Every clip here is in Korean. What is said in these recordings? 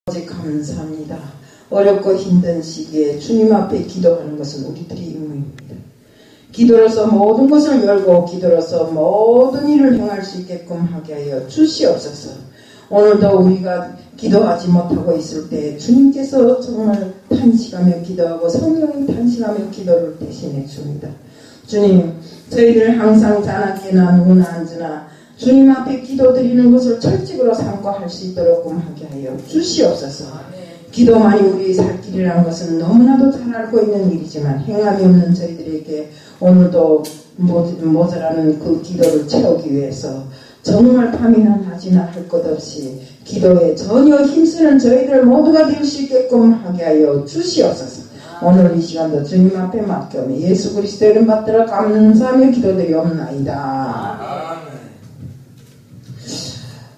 감사합니다. 어렵고 힘든 시기에 주님 앞에 기도하는 것은 우리들의 임무입니다. 기도로서 모든 것을 열고 기도로서 모든 일을 행할 수 있게끔 하게 하여 주시옵소서. 오늘도 우리가 기도하지 못하고 있을 때 주님께서 정말 탄식하며 기도하고 성령이 탄식하며 기도를 대신해 줍니다. 주님, 저희들 항상 자나깨나 누구나 앉으나 주님 앞에 기도드리는 것을 철칙으로 삼고 할 수 있도록 하게 하여 주시옵소서. 기도만이 우리의 살 길이라는 것은 너무나도 잘 알고 있는 일이지만 행함이 없는 저희들에게 오늘도 모자라는 그 기도를 채우기 위해서 정말 밤이나 낮이나 할 것 없이 기도에 전혀 힘쓰는 저희들 모두가 될 수 있게끔 하게 하여 주시옵소서. 오늘 이 시간도 주님 앞에 맡겨오며 예수 그리스도의 이름 받들어 감사하며 기도드리옵나이다.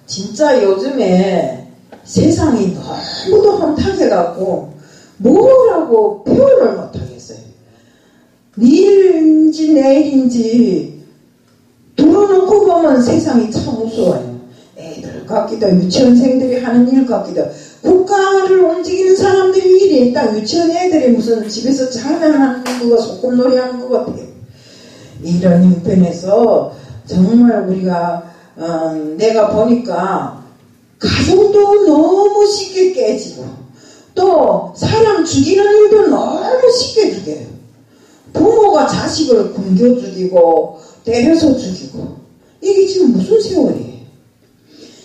진짜 요즘에 세상이 너무도 혼탁해갖고 뭐라고 표현을 못하겠어요. 내일인지 내일인지 들어놓고 보면 세상이 참 무서워요. 애들 같기도 유치원생들이 하는 일 같기도 국가를 움직이는 사람들이 일이 딱 유치원 애들이 무슨 집에서 장난하는 거 소꿉놀이 하는 것 같아요. 이런 형편에서 정말 우리가 내가 보니까 가정도 너무 쉽게 깨지고 또 사람 죽이는 일도 너무 쉽게 죽여요. 부모가 자식을 굶겨 죽이고 때려서 죽이고 이게 지금 무슨 세월이에요.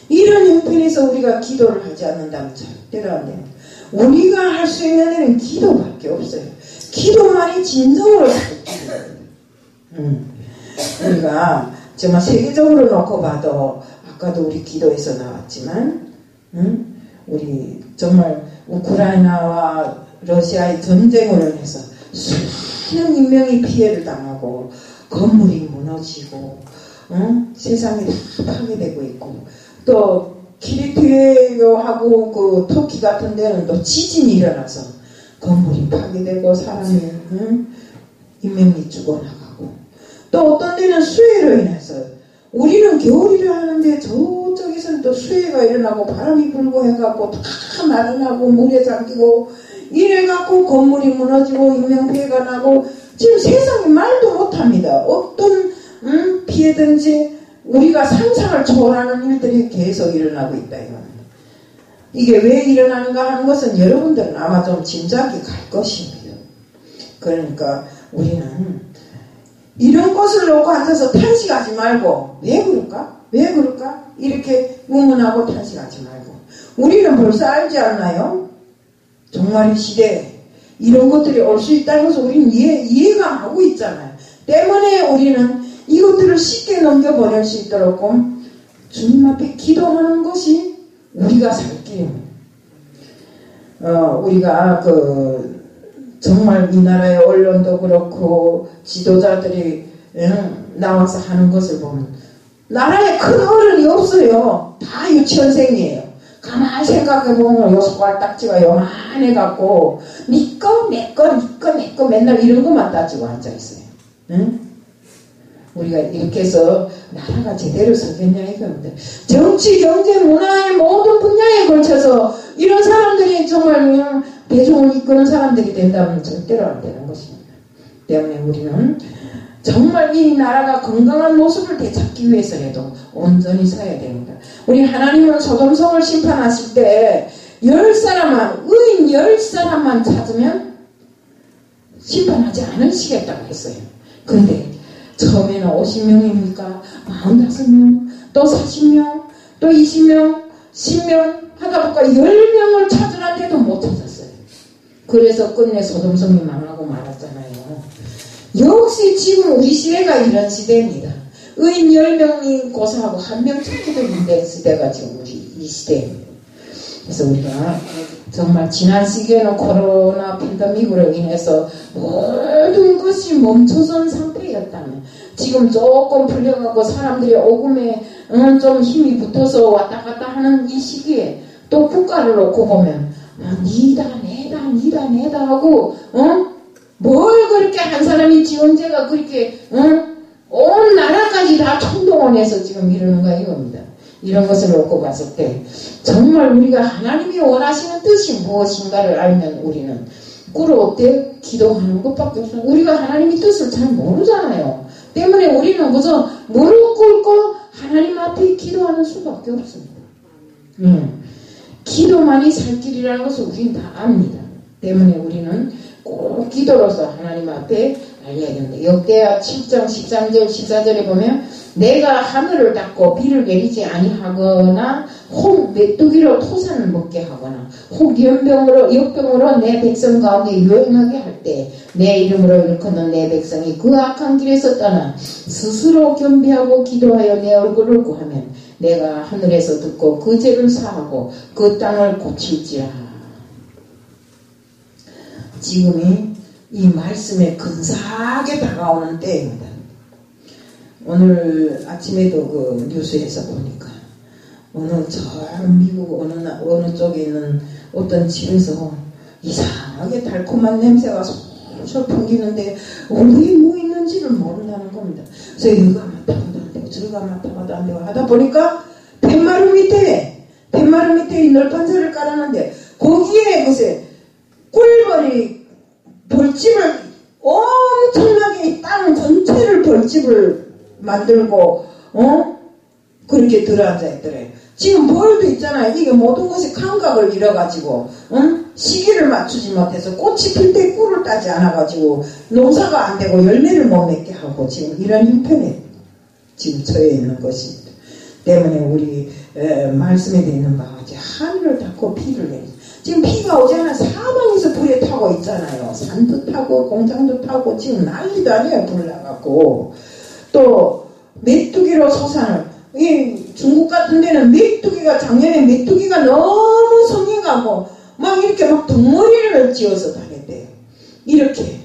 이런 형편에서 우리가 기도를 하지 않는다면 절대로 안 됩니다. 우리가 할 수 있는 일은 기도밖에 없어요. 기도만이 진정으로 살기입니다. 우리가 정말 세계적으로 놓고 봐도 아까도 우리 기도에서 나왔지만 우리 정말 우크라이나와 러시아의 전쟁으로 인해서 수많은 인명이 피해를 당하고 건물이 무너지고 세상이 다 파괴되고 있고 또 키리트하고 그 터키 같은 데는 또 지진이 일어나서 건물이 파괴되고 사람이 인명이 죽어나가고 또 어떤 데는 수해로 인해서 우리는 겨울이라 하는데 저쪽에서는 또 수해가 일어나고 바람이 불고 해갖고 다 날아나고 물에 잠기고 이래갖고 건물이 무너지고 인명피해가 나고 지금 세상이 말도 못합니다. 어떤 피해든지 우리가 상상을 초월하는 일들이 계속 일어나고 있다 이겁니다. 이게 왜 일어나는가 하는 것은 여러분들은 아마 좀 짐작이 갈 것입니다. 그러니까 우리는 이런 것을 놓고 앉아서 탄식하지 말고 왜 그럴까? 왜 그럴까? 이렇게 의문하고 탄식하지 말고 우리는 벌써 알지 않나요? 정말 이 시대에 이런 것들이 올 수 있다는 것을 우리는 이해가 하고 있잖아요. 때문에 우리는 이것들을 쉽게 넘겨버릴 수 있도록 주님 앞에 기도하는 것이 우리가 살 길입니다. 우리가 정말 이 나라의 언론도 그렇고 지도자들이 나와서 하는 것을 보면 나라에 큰 어른이 없어요. 다 유치원생이에요. 가만히 생각해보면 요 손가락딱지가 요만해갖고 니꺼 내꺼 니꺼 내꺼 맨날 이런 것만 따지고 앉아있어요. 우리가 이렇게 해서 나라가 제대로 서겠냐 이겁니다. 정치, 경제, 문화의 모든 분야에 걸쳐서 이런 사람들이 정말 그냥 대중을 이끄는 사람들이 된다면 절대로 안 되는 것입니다. 때문에 우리는 정말 이 나라가 건강한 모습을 되찾기 위해서라도 온전히 서야 됩니다. 우리 하나님은 소돔성을 심판하실 때 10사람만 의인 10사람만 찾으면 심판하지 않으시겠다고 했어요. 그런데 처음에는 50명입니까? 45명, 또 40명, 또 20명, 10명 하다 보니까 10명을 찾으라는데도 못 찾았어요. 그래서 끝내 소돔성이 망하고 말았잖아요. 역시 지금 우리 시대가 이런 시대입니다. 의인 10명이 고생하고 1명 찾기도 힘든 시대가 지금 우리 이 시대입니다. 그래서 우리가 정말 지난 시기에는 코로나 팬데믹으로 인해서 모든 것이 멈춰선 상태였다면 지금 조금 풀려가고 사람들이 오금에 좀 힘이 붙어서 왔다 갔다 하는 이 시기에 또 국가를 놓고 보면 니다 내다 하고 뭘 그렇게 한 사람이 지원제가 그렇게 온 나라까지 다 총동원해서 지금 이러는가 이겁니다. 이런 것을 놓고 봤을 때 정말 우리가 하나님이 원하시는 뜻이 무엇인가를 알면 우리는 꿇을 때 기도하는 것밖에 없어요. 우리가 하나님의 뜻을 잘 모르잖아요. 때문에 우리는 그저 무릎 꿇고 하나님 앞에 기도하는 수밖에 없습니다. 기도만이 살 길이라는 것을 우리는 다 압니다. 때문에 우리는 꼭 기도로서 하나님 앞에 알려야 됩니다. 역대하 7장 13절 14절에 보면 내가 하늘을 닫고 비를 내리지 아니하거나 혹 메뚜기로 토산을 먹게 하거나 혹 역병으로 내 백성 가운데 유행하게 할 때 내 이름으로 일컫는 내 백성이 그 악한 길에서 떠나 스스로 겸비하고 기도하여 내 얼굴을 구하면 내가 하늘에서 듣고 그 죄를 사하고 그 땅을 고칠지라. 지금이 이 말씀에 근사하게 다가오는 때입니다. 오늘 아침에도 그 뉴스에서 보니까 미국 어느 쪽에 있는 어떤 집에서 이상하게 달콤한 냄새가 솔솔 풍기는데 어디에 뭐 있는지를 모른다는 겁니다. 그래서 이거 맡아봐도 안 되고 저거 맡아봐도 안 되고 하다 보니까 뱃마루 밑에 이 널판사를 깔아놨는데 거기에 글쎄 꿀벌이 벌집을 엄청나게 땅 전체를 벌집을 만들고 그렇게 들어앉아 있더래요. 지금 벌도 있잖아요. 이게 모든 것이 감각을 잃어가지고 시기를 맞추지 못해서 꽃이 필 때 꿀을 따지 않아가지고 농사가 안 되고 열매를 못 맺게 하고 지금 이런 형편에 지금 처해 있는 것입니다. 때문에 우리 말씀에 되어 있는 바와 같이 하늘을 닫고 비를 내리죠. 지금 비가 오지 않아 사방에서 불에 타고 있잖아요. 산도 타고 공장도 타고 지금 난리도 아니에요. 불 나갖고 또 메뚜기로 소산을 중국 같은 데는 작년에 메뚜기가 너무 성행하고 막 이렇게 막 덩어리를 지어서 다녔대요. 이렇게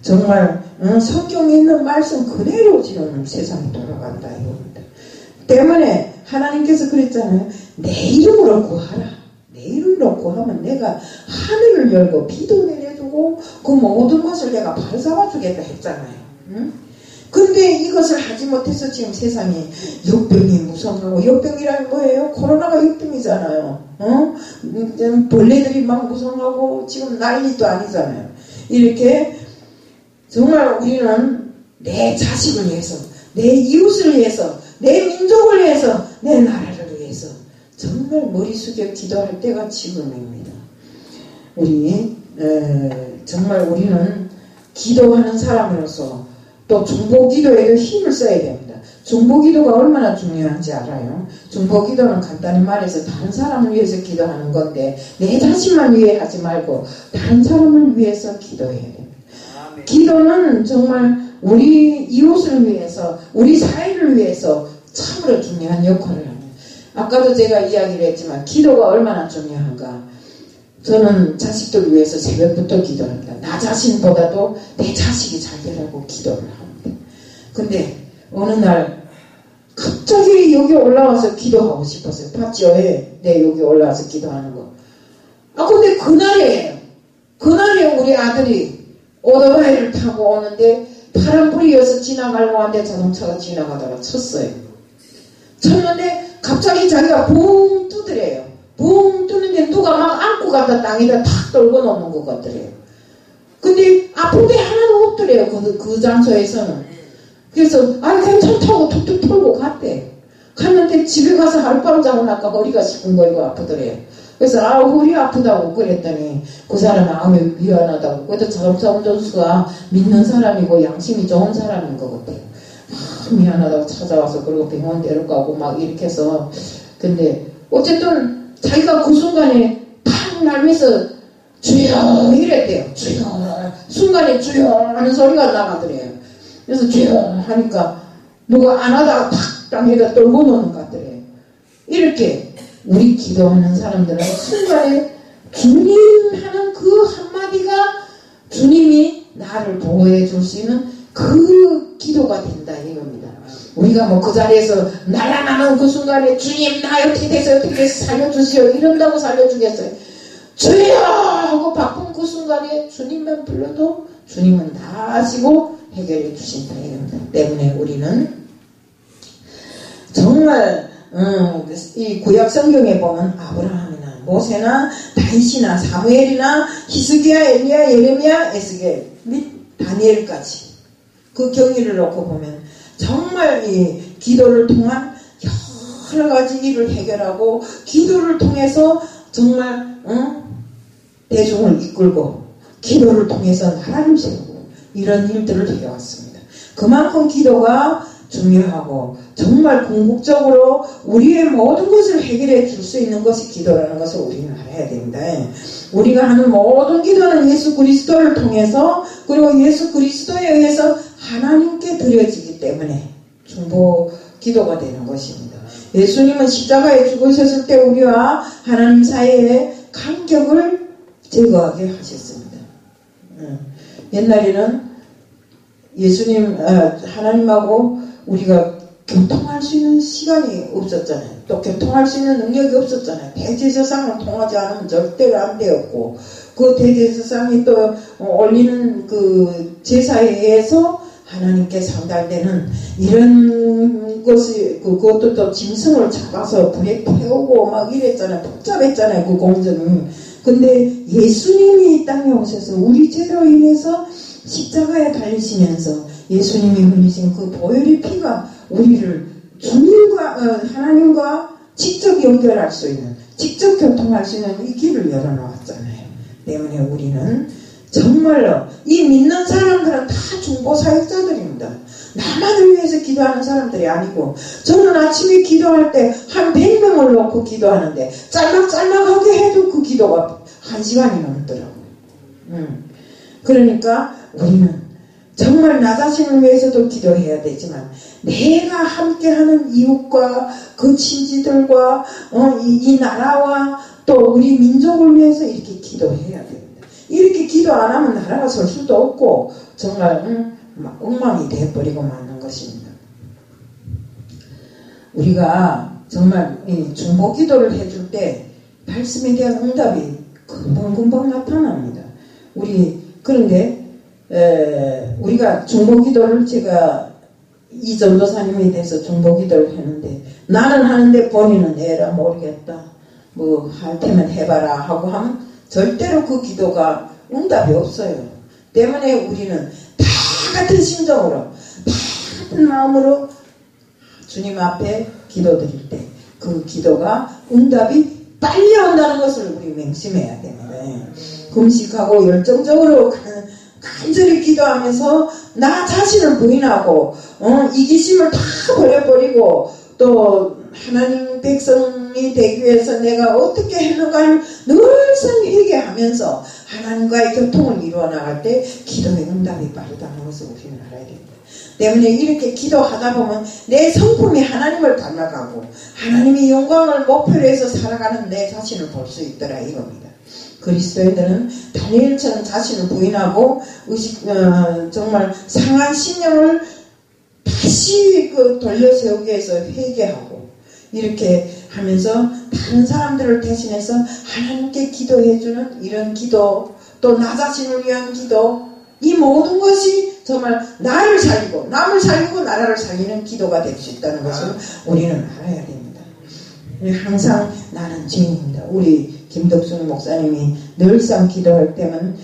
정말 성경에 있는 말씀 그대로 지금 세상이 돌아간다 이겁니다. 때문에 하나님께서 그랬잖아요. 내 이름으로 구하라. 내 이름으로 구하면 내가 하늘을 열고 비도 내려주고 그 모든 것을 내가 바로 잡아주겠다 했잖아요. 근데 이것을 하지 못해서 지금 세상이 역병이 무성하고, 역병이란 뭐예요? 코로나가 역병이잖아요. 벌레들이 막 무성하고 지금 난리도 아니잖아요. 이렇게 정말 우리는 내 자식을 위해서, 내 이웃을 위해서, 내 민족을 위해서, 내 나라를 위해서 정말 머리 숙여 기도할 때가 지금입니다. 정말 우리는 기도하는 사람으로서 또 중보기도에도 힘을 써야 됩니다. 중보기도가 얼마나 중요한지 알아요? 중보기도는 간단히 말해서 다른 사람을 위해서 기도하는 건데 내 자신만 위해 하지 말고 다른 사람을 위해서 기도해야 됩니다. 기도는 정말 우리 이웃을 위해서, 우리 사회를 위해서 참으로 중요한 역할을 합니다. 아까도 제가 이야기를 했지만 기도가 얼마나 중요한가. 저는 자식들 위해서 새벽부터 기도합니다. 나 자신보다도 내 자식이 잘 되라고 기도를 합니다. 근데 어느 날 갑자기 여기 올라와서 기도하고 싶었어요. 봤죠? 네, 여기 올라와서 기도하는 거. 근데 그날에 우리 아들이 오토바이를 타고 오는데 파란불이어서 지나가려고 하는데 자동차가 지나가다가 쳤어요. 쳤는데 갑자기 자기가 붕 뜨더래요. 붕 뜨는데 누가 막 안고 가다 땅에다 탁 떨궈 놓는 것 같더래요. 근데 아픈 게 하나도 없더래요. 그 장소에서는. 그래서 괜찮다고 툭툭 털고 갔대. 갔는데 집에 가서 하룻밤 자고 나니까 허리가 시큰거리고 아프더래요. 그래서 허리 아프다고 그랬더니 그 사람 마음이 미안하다고. 그래도 자동차 운전수가 믿는 사람이고 양심이 좋은 사람인 것 같아요. 미안하다고 찾아와서 그리고 병원 데려가고 막 이렇게 해서. 근데 어쨌든 자기가 그 순간에 팍 날면서 주여 이랬대요. 주여. 순간에 주여 하는 소리가 나가더래요. 그래서 주여 하니까 누가 안 하다가 팍 땅에다 떨고 놓는 것 같더래요. 이렇게 우리 기도하는 사람들은 순간에 주님 하는 그 한마디가 주님이 나를 보호해 줄 수 있는 그 기도가 된다 이겁니다. 우리가 뭐 그 자리에서 날아나는 그 순간에 주님 나 어떻게 돼서 살려주시오 이런다고 살려주겠어요? 주여 하고 바쁜 그 순간에 주님만 불러도 주님은 다 아시고 해결해 주신다 이겁니다. 때문에 우리는 정말 이 구약 성경에 보면 아브라함이나 모세나 다윗이나 사무엘이나 히스기야, 엘리야, 예레미야, 에스겔 및 다니엘까지 그 경위를 놓고 보면 정말 이 기도를 통한 여러 가지 일을 해결하고 기도를 통해서 정말 대중을 이끌고 기도를 통해서 나라를 세우고 이런 일들을 해왔습니다. 그만큼 기도가 중요하고 정말 궁극적으로 우리의 모든 것을 해결해 줄 수 있는 것이 기도라는 것을 우리는 알아야 됩니다. 우리가 하는 모든 기도는 예수 그리스도를 통해서 그리고 예수 그리스도에 의해서 하나님께 드려지기 때문에 중보 기도가 되는 것입니다. 예수님은 십자가에 죽으셨을 때 우리와 하나님 사이의 간격을 제거하게 하셨습니다. 옛날에는 예수님 하나님하고 우리가 교통할 수 있는 시간이 없었잖아요. 또 교통할 수 있는 능력이 없었잖아요. 대제사장을 통하지 않으면 절대로 안 되었고 그 대제사장이 또 올리는 그 제사에 의해서 하나님께 상달되는 이런 것이 그것도 또 짐승을 잡아서 불에 태우고 막 이랬잖아요. 복잡했잖아요. 그 공정이. 근데 예수님이 이 땅에 오셔서 우리 죄로 인해서 십자가에 달리시면서 예수님이 흘리신 그 보혈의 피가 우리를 주님과 하나님과 직접 연결할 수 있는 직접 교통할 수 있는 이 길을 열어놓았잖아요. 때문에 우리는 정말로 이 믿는 사람들은 다 중보 사역자들입니다. 나만을 위해서 기도하는 사람들이 아니고 저는 아침에 기도할 때 한 100명을 놓고 기도하는데 짤막짤막하게 해도 그 기도가 1시간이 넘더라고요. 그러니까 우리는 정말 나 자신을 위해서도 기도해야 되지만 내가 함께하는 이웃과 그 친지들과 이 나라와 또 우리 민족을 위해서 이렇게 기도해야 됩니다. 이렇게 기도 안 하면 나라가 설 수도 없고 정말 엉망이 돼버리고 마는 것입니다. 우리가 정말 이 중보 기도를 해줄 때 말씀에 대한 응답이 금방금방 나타납니다. 그런데 우리가 중보 기도를 제가 이 전도사님에 대해서 중보 기도를 했는데 나는 하는데 본인은 에라 모르겠다 뭐 할 테면 해봐라 하고 하면 절대로 그 기도가 응답이 없어요. 때문에 우리는 다 같은 심정으로 다 같은 마음으로 주님 앞에 기도드릴 때 그 기도가 응답이 빨리 온다는 것을 우리 맹심해야 됩니다. 금식하고 열정적으로 간절히 기도하면서 나 자신을 부인하고 이기심을 다 버려버리고 또 하나님 백성이 되기 위해서 내가 어떻게 했는가를 늘상 회개하면서 하나님과의 교통을 이루어 나갈 때 기도의 응답이 빠르다는 것을 우리는 알아야 됩니다. 때문에 이렇게 기도하다 보면 내 성품이 하나님을 닮아가고 하나님의 영광을 목표로 해서 살아가는 내 자신을 볼 수 있더라 이겁니다. 그리스도인들은 다니엘처럼 자신을 부인하고 정말 상한 신념을 다시 돌려세우기 위해서 회개하고 이렇게 하면서 다른 사람들을 대신해서 하나님께 기도해주는 이런 기도 또 나 자신을 위한 기도 이 모든 것이 정말 나를 살리고 남을 살리고 나라를 살리는 기도가 될 수 있다는 것을 우리는 알아야 됩니다. 항상 나는 죄인입니다. 우리 김덕순 목사님이 늘상 기도할 때면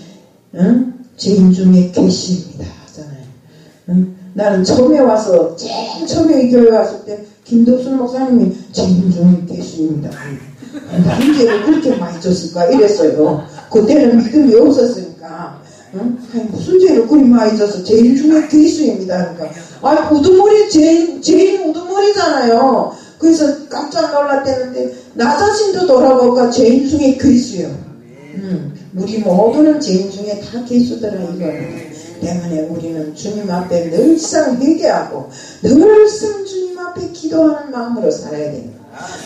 죄인 중에 괴수입니다 하잖아요. 나는 처음에 와서 제일 처음에 이 교회 왔을 때 김덕순 목사님이 죄인 중에 괴수입니다. 무슨 죄를 그렇게 많이 졌을까 이랬어요. 그때는 믿음이 없었으니까 무슨 죄를 그리 많이 져서 죄인 중에 괴수입니다. 그러니까 우두머리 죄인 우두머리잖아요. 그래서 깜짝 놀랐대는데 나 자신도 돌아보니까 죄인 중에 괴수요. 우리 모두는 죄인 중에 다 괴수더라 이거는. 때문에 우리는 주님 앞에 늘상 회개하고 늘상 주님 앞에 기도하는 마음으로 살아야 됩니다.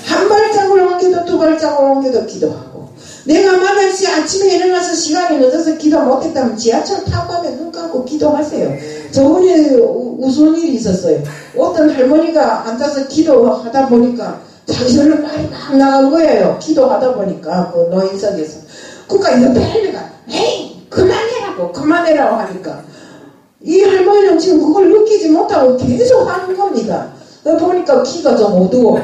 한 발짝을 옮겨도 두 발짝을 옮겨도 기도하고 내가 만약 아침에 일어나서 시간이 늦어서 기도 못했다면 지하철 타고 가면 눈 감고 기도하세요. 저번에 우스운 일이 있었어요. 어떤 할머니가 앉아서 기도하다 보니까 자기들로 말이 막 나간 거예요. 기도하다 보니까 그 노인석에서. 그러니까 옆에 할머니가 에이 그만해라고 하니까 이 할머니는 지금 그걸 느끼지 못하고 계속 하는 겁니다. 보니까 키가 좀 어두워.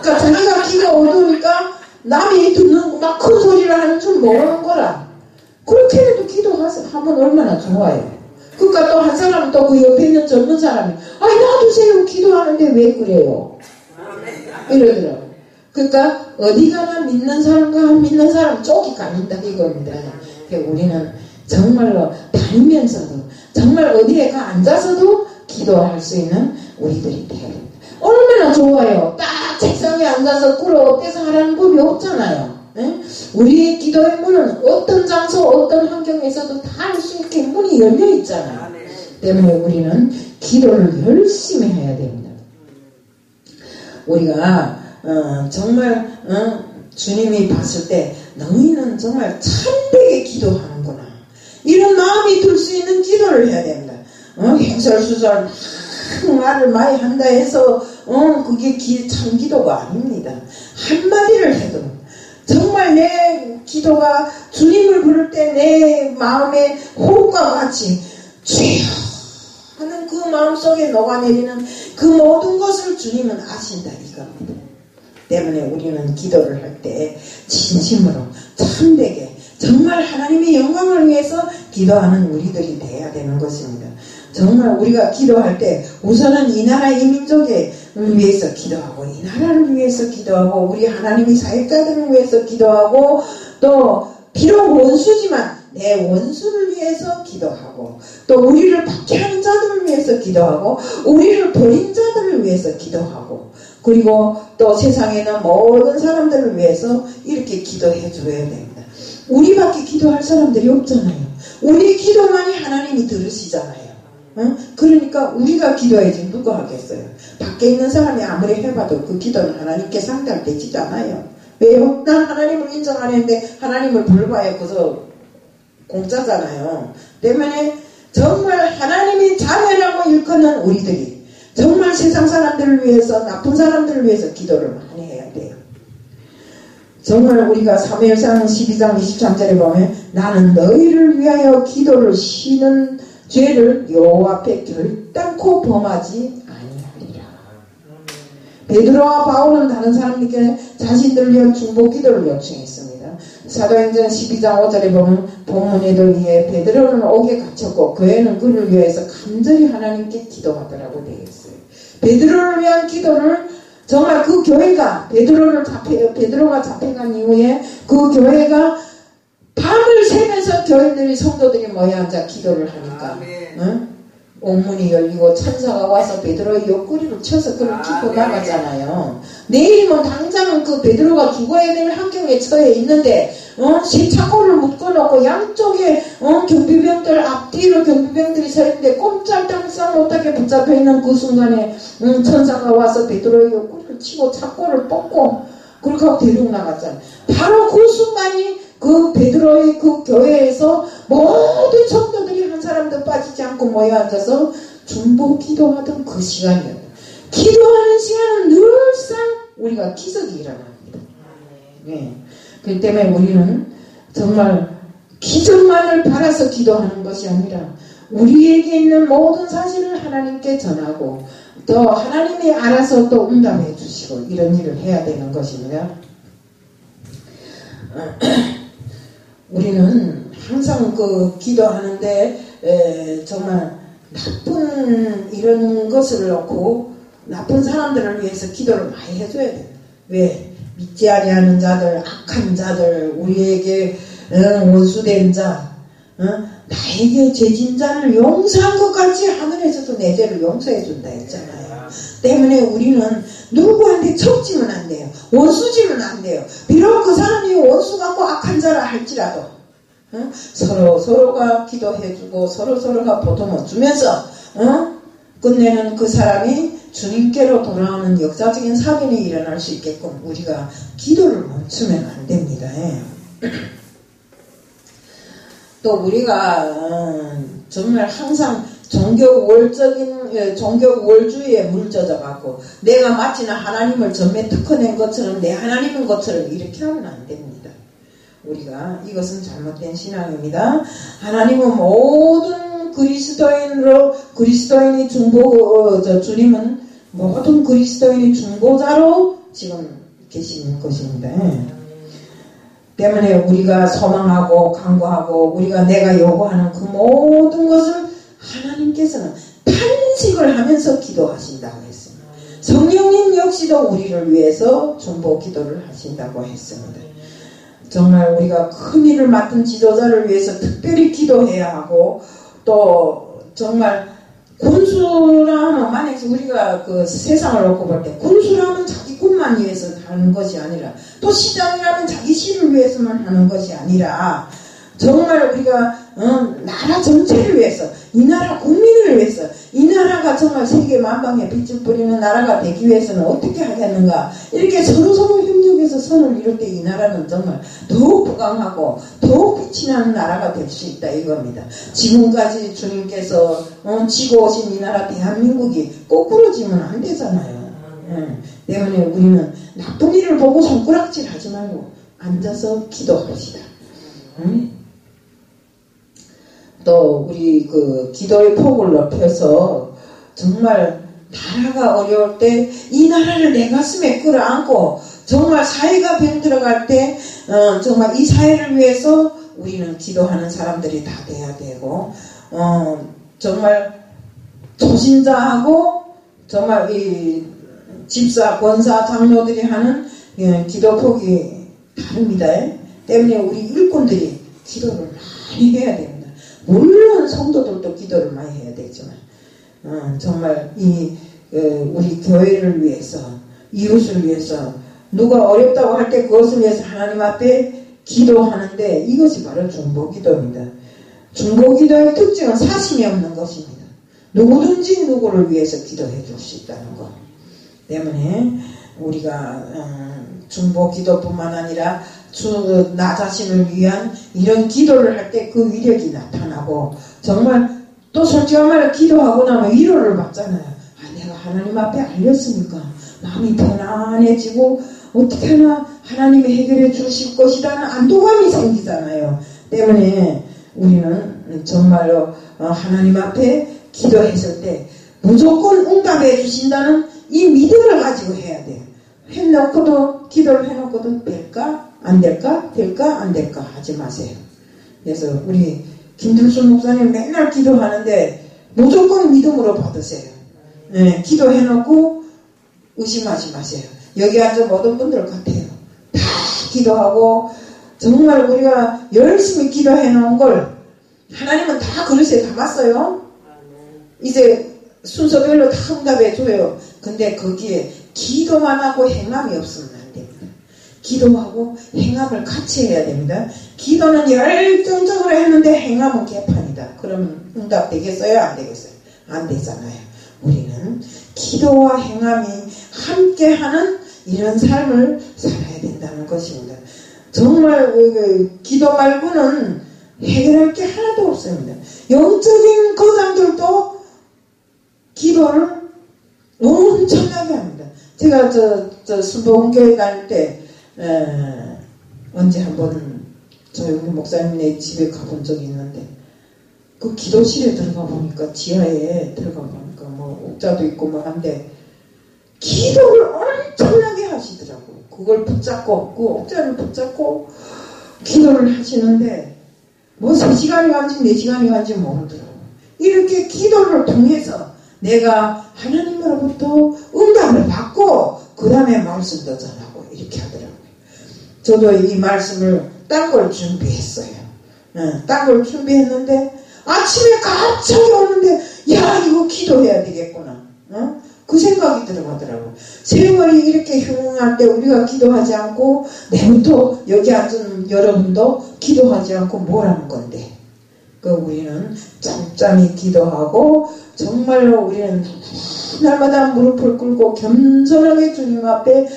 그러니까 자기가 귀가 어두우니까 남이 듣는 막 큰 소리를 하는 줄 모르는 거라. 그렇게 해도 기도하면 얼마나 좋아요. 그러니까 또 한 사람은 또 그 옆에 있는 젊은 사람이 아이 놔두세요 기도하는데 왜 그래요 이러더라고요. 그러니까 어디 가나 믿는 사람과 안 믿는 사람 쪽이 갈린다 이겁니다. 그러니까 우리는 정말로 다니면서도 정말 어디에 가 앉아서도 기도할 수 있는 우리들이 돼야 됩니다. 얼마나 좋아요. 딱 책상에 앉아서 꿇어엎대서 하라는 법이 없잖아요. 에? 우리의 기도의 문은 어떤 장소 어떤 환경에서도 다 할 수 있게 문이 열려 있잖아요. 때문에 우리는 기도를 열심히 해야 됩니다. 우리가 정말 주님이 봤을 때 너희는 정말 참되게 기도하는구나 이런 마음이 들 수 있는 기도를 해야 됩니다. 행설수설 말을 많이 한다 해서 그게 참 기도가 아닙니다. 한마디를 해도 정말 내 기도가 주님을 부를 때 내 마음의 호흡과 같이 주여 하는 그 마음속에 녹아내리는 그 모든 것을 주님은 아신다 이겁니다. 때문에 우리는 기도를 할 때 진심으로 참되게 정말 하나님의 영광을 위해서 기도하는 우리들이 돼야 되는 것입니다. 정말 우리가 기도할 때 우선은 이 나라 이 민족을 위해서 기도하고 이 나라를 위해서 기도하고 우리 하나님의 사역자들을 위해서 기도하고 또 비록 원수지만 내 원수를 위해서 기도하고 또 우리를 박해하는 자들을 위해서 기도하고 우리를 버린 자들을 위해서 기도하고 그리고 또 세상에 있는 모든 사람들을 위해서 이렇게 기도해 줘야 됩니다. 우리밖에 기도할 사람들이 없잖아요. 우리 기도만이 하나님이 들으시잖아요. 그러니까 우리가 기도해야지 누가 하겠어요. 밖에 있는 사람이 아무리 해봐도 그 기도는 하나님께 상달되지 않아요. 왜요? 난 하나님을 인정 안 했는데 하나님을 불러봐야 그저 공짜잖아요. 때문에 정말 하나님이 자멸하고 일컫는 우리들이 정말 세상 사람들을 위해서 나쁜 사람들을 위해서 기도를 많이 해야 돼요. 정말 우리가 사무엘상 12장 23절에 보면 나는 너희를 위하여 기도를 쉬는 죄를 여호와 앞에 결단코 범하지 아니하리라. 베드로와 바울은 다른 사람들께 자신들을 위한 중보 기도를 요청했습니다. 사도행전 12장 5절에 보면 본문에도 의해 베드로는 옥에 갇혔고 교회는 그를 위해서 간절히 하나님께 기도하더라고 되어 있어요. 베드로를 위한 기도를 정말 그 교회가 베드로가 잡혀간 이후에 그 교회가 밤을 새면서 교인들이 성도들이 모여 앉아 기도를 하니까 옥문이 열리고 천사가 와서 베드로의 옆구리를 쳐서 그를 킥고 나가잖아요. 내일이면 당장 그 베드로가 죽어야 될 환경에 처해 있는데 새 차고를 묶어놓고 양쪽에 경비병들 앞뒤로 경비병들이 서 있는데 꼼짝달싹 못하게 붙잡혀 있는 그 순간에 천사가 와서 베드로의 옆구리를 치고 차고를 뽑고 그렇게 하고 데리고 나갔잖아요. 바로 그 순간이 그 베드로의 그 교회에서 모든 성도들이 한 사람도 빠지지 않고 모여 앉아서 중보 기도하던 그 시간이었다. 기도하는 시간은 늘상 우리가 기적이 일어납니다. 네. 그렇기 때문에 우리는 정말 기적만을 바라서 기도하는 것이 아니라 우리에게 있는 모든 사실을 하나님께 전하고 또 하나님이 알아서 또 응답해 주시고 이런 일을 해야 되는 것입니다. 우리는 항상 그 기도하는데 정말 나쁜 이런 것을 놓고 나쁜 사람들을 위해서 기도를 많이 해줘야 돼요. 왜? 믿지 아니하는 자들, 악한 자들, 우리에게 원수된 자, 나에게 죄진 자를 용서한 것 같이 하늘에서도 내 죄를 용서해 준다 했잖아요. 때문에 우리는 누구한테 척지면 안 돼요. 원수지면 안 돼요. 비록 그 사람이 원수 같고 악한 자라 할지라도 서로가 기도해주고 서로가 보듬어 주면서 끝내는 그 사람이 주님께로 돌아오는 역사적인 사건이 일어날 수 있게끔 우리가 기도를 멈추면 안 됩니다. 또 우리가 정말 항상 종교 우월주의에 물젖어 갖고 내가 마치나 하나님을 전면 특허낸 것처럼 내 하나님인 것처럼 이렇게 하면 안 됩니다. 우리가 이것은 잘못된 신앙입니다. 하나님은 모든 그리스도인이 주님은 모든 그리스도인이 중보자로 지금 계시는 것입니다. 때문에 우리가 소망하고 간구하고 우리가 내가 요구하는 그 모든 것을 하나님께서는 탄식을 하면서 기도하신다고 했습니다. 성령님 역시도 우리를 위해서 중보 기도를 하신다고 했습니다. 정말 우리가 큰 일을 맡은 지도자를 위해서 특별히 기도해야 하고, 또 정말 군수라면 만약에 우리가 그 세상을 놓고 볼 때 군수라면 자기 군만 위해서 하는 것이 아니라, 또 시장이라면 자기 시를 위해서만 하는 것이 아니라, 정말 우리가 나라 전체를 위해서, 이 나라 국민을 위해서, 이 나라가 정말 세계 만방에 빛을 뿌리는 나라가 되기 위해서는 어떻게 하겠는가, 이렇게 서로서로 협력해서 선을 이룰 때 이 나라는 정말 더욱 부강하고 더욱 빛이 나는 나라가 될 수 있다 이겁니다. 지금까지 주님께서 지고 오신 이 나라 대한민국이 거꾸로지면 안 되잖아요. 때문에 우리는 나쁜 일을 보고 손가락질 하지 말고 앉아서 기도합시다. 또 우리 그 기도의 폭을 넓혀서 정말 나라가 어려울 때 이 나라를 내 가슴에 끌어안고 정말 사회가 병들어갈 때 정말 이 사회를 위해서 우리는 기도하는 사람들이 다 돼야 되고, 정말 초신자하고 정말 이 집사, 권사, 장로들이 하는 기도 폭이 다릅니다. 때문에 우리 일꾼들이 기도를 많이 해야 됩니다. 물론 성도들도 기도를 많이 해야 되지만 정말 우리 교회를 위해서, 이웃을 위해서, 누가 어렵다고 할 때 그것을 위해서 하나님 앞에 기도하는데, 이것이 바로 중보기도입니다. 중보기도의 특징은 사심이 없는 것입니다. 누구든지 누구를 위해서 기도해 줄 수 있다는 것 때문에 우리가 중보기도뿐만 아니라 나 자신을 위한 이런 기도를 할 때 그 위력이 나타나고, 정말 또 솔직한 말로 기도하고 나면 위로를 받잖아요. 내가 하나님 앞에 알렸으니까 마음이 편안해지고 어떻게 하나 하나님이 해결해 주실 것이라는 안도감이 생기잖아요. 때문에 우리는 정말로 하나님 앞에 기도했을 때 무조건 응답해 주신다는 이 믿음을 가지고 해야 돼요. 해놓고도, 기도를 해놓고도 될까 안 될까, 될까 안 될까 하지 마세요. 그래서 우리 김들순 목사님 맨날 기도하는데 무조건 믿음으로 받으세요. 기도해놓고 의심하지 마세요. 여기 앉은 모든 분들 같아요. 다 기도하고 정말 우리가 열심히 기도해놓은 걸 하나님은 다 그릇에 담았어요. 이제 순서별로 다 응답해줘요. 근데 거기에 기도만 하고 행함이 없으면 안 됩니다. 기도하고 행함을 같이 해야 됩니다. 기도는 열정적으로 했는데 행함은 개판이다. 그럼 응답 되겠어요? 안 되겠어요? 안 되잖아요. 우리는 기도와 행함이 함께하는 이런 삶을 살아야 된다는 것입니다. 정말 기도 말고는 해결할 게 하나도 없습니다. 영적인 거장들도 기도를 엄청나게 합니다. 제가 순복음교회 다닐 때 언제 한번 저희 목사님네 집에 가본 적이 있는데, 그 기도실에 들어가 보니까, 지하에 들어가 보니까 뭐 옥자도 있고 뭐 한데 기도를 엄청나게 하시더라고요. 그걸 붙잡고, 그 옥자를 붙잡고 기도를 하시는데 뭐 3시간이 간지 4시간이 간지 모르더라고요. 이렇게 기도를 통해서 내가 하나님으로부터 응답을 받고 그 다음에 말씀도 전하고 이렇게 하더라고요. 저도 이 말씀을 딴 걸 준비했어요. 딴 걸 준비했는데 아침에 갑자기 오는데, 야, 이거 기도해야 되겠구나. 그 생각이 들어가더라고요. 세월이 이렇게 흉흉할 때 우리가 기도하지 않고, 내부터 여기 앉은 여러분도 기도하지 않고 뭘 하는 건데. 우리는 짬짬이 기도하고, 정말로 우리는 날마다 무릎을 꿇고 겸손하게 주님 앞에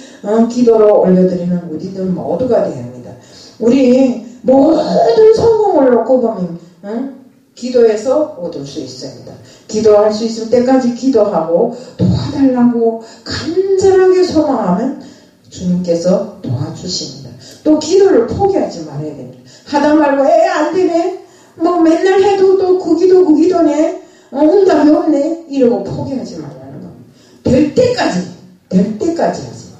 기도를 올려드리는 우리들 모두가 되어야 합니다. 우리 모든 성공을 놓고 보면 기도해서 얻을 수 있습니다. 기도할 수 있을 때까지 기도하고 도와달라고 간절하게 소망하면 주님께서 도와주십니다. 또 기도를 포기하지 말아야 됩니다. 하다 말고 안 되네, 뭐 맨날 해도 또 그 기도네, 응답이 없네, 이러고 포기하지 말라는 겁니다. 될 때까지 하세요.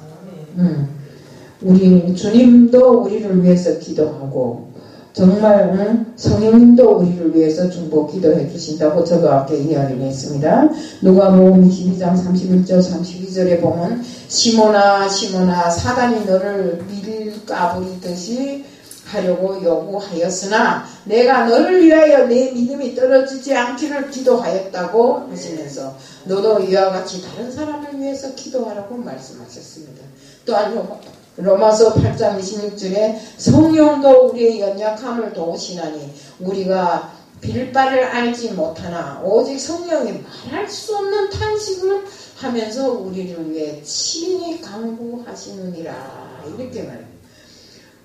우리 주님도 우리를 위해서 기도하고 정말 성령님도 우리를 위해서 중보 기도해 주신다고 저도 아까 이야기를 했습니다. 누가복음 22장 31절 32절에 보면 시몬아 시몬아 사단이 너를 밀가부리듯이 하려고 요구하였으나 내가 너를 위하여 내 믿음이 떨어지지 않기를 기도하였다고 하시면서 너도 이와 같이 다른 사람을 위해서 기도하라고 말씀하셨습니다. 또한 로마서 8장 26절에 성령도 우리의 연약함을 도우시나니 우리가 빌 바를 알지 못하나 오직 성령이 말할 수 없는 탄식을 하면서 우리를 위해 친히 간구하시느니라 이렇게 말합니다.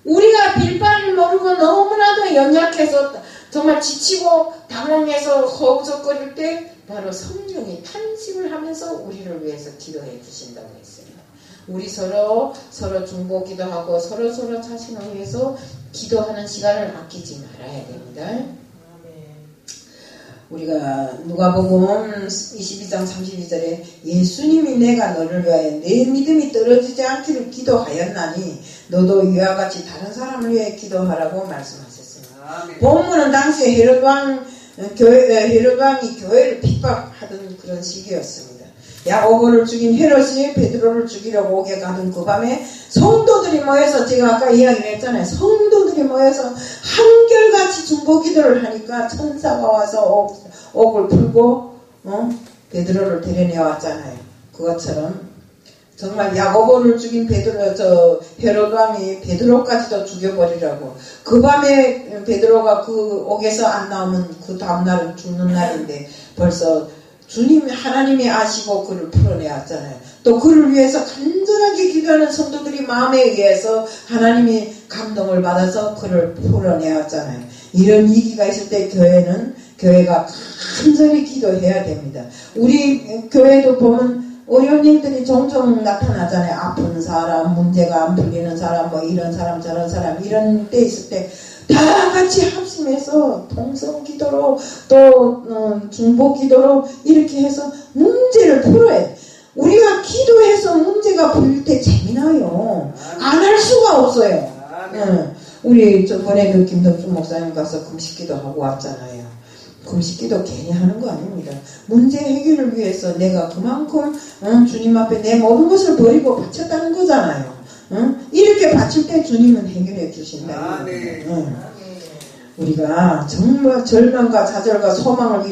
우리가 빌 바를 모르고 너무나도 연약해서 정말 지치고 당황해서 허우적거릴 때 바로 성령이 탄식을 하면서 우리를 위해서 기도해 주신다고 했어요. 우리 서로 중보 기도하고 서로 자신을 위해서 기도하는 시간을 아끼지 말아야 됩니다. 우리가 누가복음 22장 32절에 예수님이 내가 너를 위하여 내 믿음이 떨어지지 않기를 기도하였나니 너도 이와 같이 다른 사람을 위해 기도하라고 말씀하셨습니다. 본문은 당시에 헤롯왕이 교회를 핍박하던 그런 시기였습니다. 야고보를 죽인 헤롯이 베드로를 죽이려고 오게 가던 그 밤에 성도들이 모여서 제가 아까 이야기를 했잖아요. 성도들이 모여서 한결같이 중보기도를 하니까 천사가 와서 옥을 풀고 베드로를 데려내왔잖아요. 그것처럼 정말 야고보를 죽인 헤롯 왕이 베드로까지도 죽여버리라고. 그 밤에 베드로가 그 옥에서 안 나오면 그 다음날은 죽는 날인데 벌써 하나님이 아시고 그를 풀어내왔잖아요. 또 그를 위해서 간절하게 기도하는 성도들이 마음에 의해서 하나님이 감동을 받아서 그를 풀어내왔잖아요. 이런 위기가 있을 때 교회가 간절히 기도해야 됩니다. 우리 교회도 보면 어려운 일들이 종종 나타나잖아요. 아픈 사람, 문제가 안 풀리는 사람, 뭐 이런 사람 저런 사람 이런 때 있을 때 다 같이 합심해서 동성 기도로 또 중보 기도로 이렇게 해서 문제를 풀어야 돼. 우리가 기도해서 문제가 풀릴 때 재미나요. 안 할 수가 없어요. 우리 저번에도 김덕준 목사님 가서 금식기도 하고 왔잖아요. 금식기도 괜히 하는 거 아닙니다. 문제 해결을 위해서 내가 그만큼 주님 앞에 내 모든 것을 버리고 바쳤다는 거잖아요. 이렇게 바칠 때 주님은 해결해 주신다. 우리가 정말 절망과 좌절과 소망을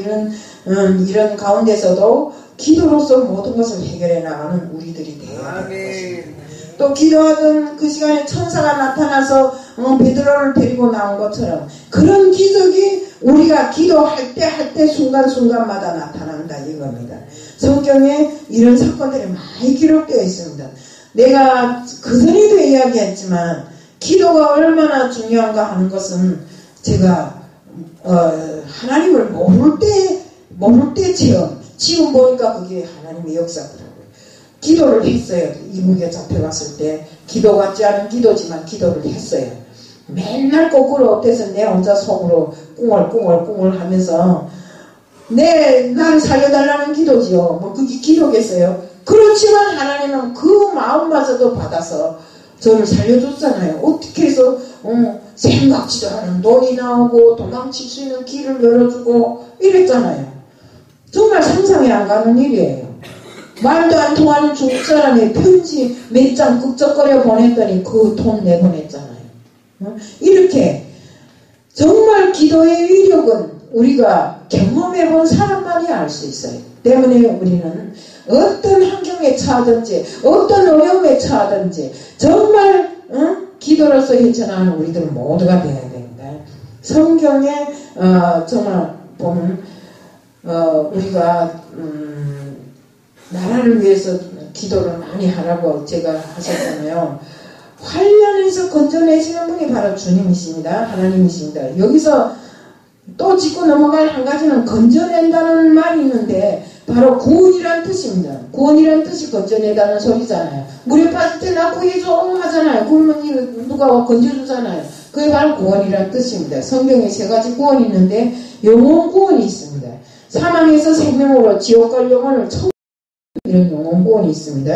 이런 가운데서도 기도로서 모든 것을 해결해 나가는 우리들이 되어야 되는 것입니다. 또 기도하던 그 시간에 천사가 나타나서 베드로를 데리고 나온 것처럼 그런 기적이 우리가 기도할 때 순간순간마다 나타난다 이겁니다. 성경에 이런 사건들이 많이 기록되어 있습니다. 내가 그전에도 이야기했지만 기도가 얼마나 중요한가 하는 것은 제가 하나님을 모를 때 지금 보니까 그게 하나님의 역사더라고요. 기도를 했어요. 이북에 잡혀갔을 때 기도 같지 않은 기도지만 기도를 했어요. 맨날 거꾸로 어때서 내 혼자 속으로 꿍얼 하면서 나를 살려달라는 기도지요. 뭐 그게 기도겠어요. 그렇지만 하나님은 그 마음마저도 받아서 저를 살려줬잖아요. 어떻게 해서 생각지도 않은 돈이 나오고 도망칠 수 있는 길을 열어주고 이랬잖아요. 정말 상상이 안 가는 일이에요. 말도 안 통하는 중국 사람이 편지 몇 장 극적거려 보냈더니 그 돈 내보냈잖아요. 이렇게 정말 기도의 위력은 우리가 경험해본 사람만이 알 수 있어요. 때문에 우리는 어떤 환경에 처하든지 어떤 어려움에 처하든지 정말 기도로서 헤쳐나가는 우리들 모두가 되어야 됩니다. 성경에 정말 보면 우리가 나라를 위해서 기도를 많이 하라고 제가 하셨잖아요. 환란에서 건져내시는 분이 바로 주님이십니다. 하나님이십니다. 여기서 또 짚고 넘어갈 한 가지는 건져낸다는 말이 있는데 바로 구원이란 뜻입니다. 구원이란 뜻이 건져내다는 소리잖아요. 물에 빠질 때 나 구해줘 하잖아요. 그러면 누가 건져주잖아요. 그게 바로 구원이란 뜻입니다. 성경에 세 가지 구원이 있는데 영혼 구원이 있습니다. 사망에서 생명으로 지옥 갈 영혼을 이런 영혼 구원이 있습니다.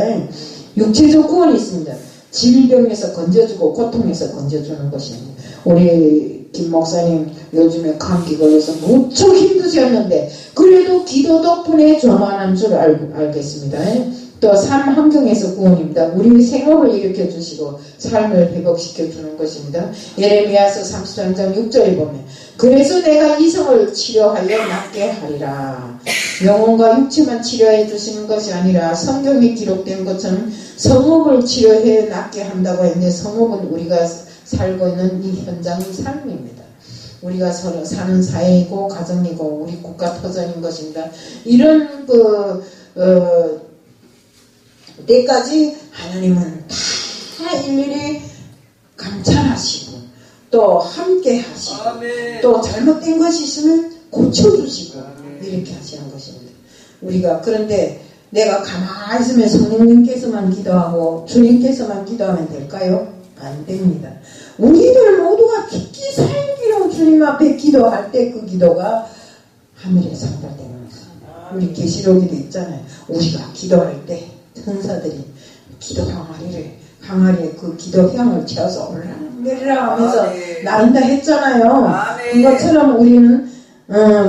육체적 구원이 있습니다. 질병에서 건져주고 고통에서 건져주는 것입니다. 우리 김 목사님 요즘에 감기 걸려서 무척 힘드셨는데 그래도 기도 덕분에 전환한 줄 알겠습니다. 또 삶 환경에서 구원입니다. 우리 생업을 일으켜 주시고 삶을 회복시켜 주는 것입니다. 예레미야서 33장 6절에 보면 그래서 내가 이성을 치료하여 낫게 하리라. 영혼과 육체만 치료해 주시는 것이 아니라 성경에 기록된 것처럼 성업을 치료해 낫게 한다고 했는데 성업은 우리가 살고 있는 이 현장의 삶입니다. 우리가 서로 사는 사회이고 가정이고 우리 국가 터전인 것입니다. 이런 때까지 하나님은 다 일일이 감찰하시고 또 함께 하시고 또 잘못된 것이 있으면 고쳐주시고 이렇게 하시는 것입니다. 우리가 그런데 내가 가만히 있으면 성령님께서만 기도하고 주님께서만 기도하면 될까요? 안 됩니다. 우리들 모두가 깊이 살기로 주님 앞에 기도할 때 그 기도가 하늘에 상달되는 것입니다. 우리 계시록에도 있잖아요. 우리가 기도할 때 천사들이 기도 항아리에 그 기도 향을 채워서 올라내리라 하면서 나른다 했잖아요. 그것처럼 우리는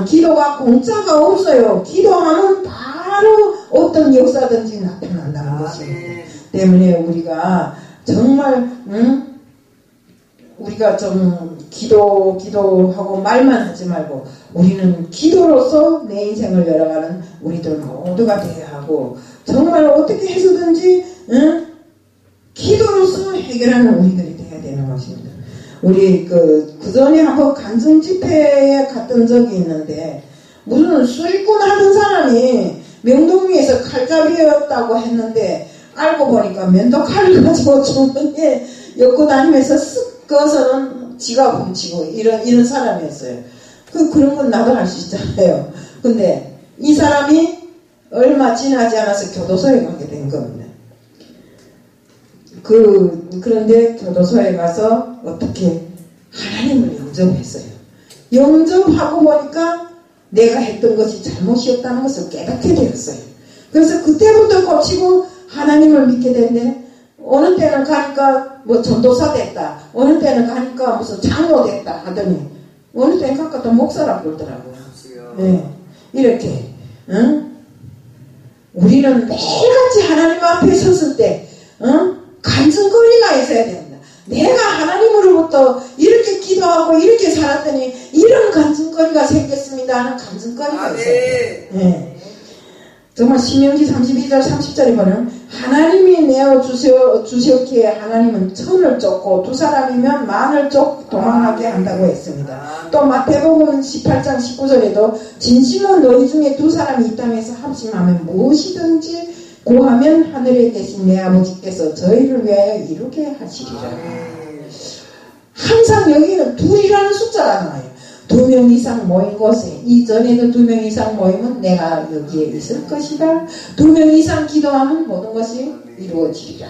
기도가 공짜가 없어요. 기도하면 바로 어떤 역사든지 나타난다는 것입니다. 때문에 우리가 정말 우리가 좀 기도하고 말만 하지 말고 우리는 기도로서 내 인생을 열어가는 우리들 모두가 되어야 하고 정말 어떻게 해서든지 기도로서 해결하는 우리들이 되어야 되는 것입니다. 우리 그 전에 한번 간증 집회에 갔던 적이 있는데 무슨 수리꾼 하던 사람이 명동위에서 칼잡이였다고 했는데 알고 보니까 면도칼을 가지고 주머니에 엮고 다니면서 쓱 꺼서는 지가 훔치고 이런 사람이었어요. 그런 건 나도 할 수 있잖아요. 근데 이 사람이 얼마 지나지 않아서 교도소에 가게 된 겁니다. 그런데 교도소에 가서 어떻게 하나님을 영접했어요. 영접하고 보니까 내가 했던 것이 잘못이었다는 것을 깨닫게 되었어요. 그래서 그때부터 고치고 하나님을 믿게 됐는데 어느 때는 가니까 뭐 전도사 됐다. 어느 때는 가니까 무슨 장로 됐다 하더니 어느 때는 가니까 또 목사라고 그러더라고요. 네. 이렇게 우리는 매일같이 하나님 앞에 섰을 때 간증거리가 있어야 됩니다. 내가 하나님으로부터 이렇게 기도하고 이렇게 살았더니 이런 간증거리가 생겼습니다 하는 간증거리가 있어야 돼요. 네. 정말 신명기 32절 30절에 보면 하나님이 내어주셨기에 하나님은 천을 쫓고 두 사람이면 만을 쫓 도망하게 한다고 했습니다. 또 마태복음 18장 19절에도 진심은 너희 중에 두 사람이 이 땅에서 합심하면 무엇이든지 구하면 하늘에 계신 내 아버지께서 저희를 위하여 이루게 하시리라. 항상 여기는 둘이라는 숫자가 나와요. 2명 이상 모인 곳에 이전에도 2명 이상 모이면 내가 여기에 있을 것이다. 2명 이상 기도하면 모든 것이 이루어지리라.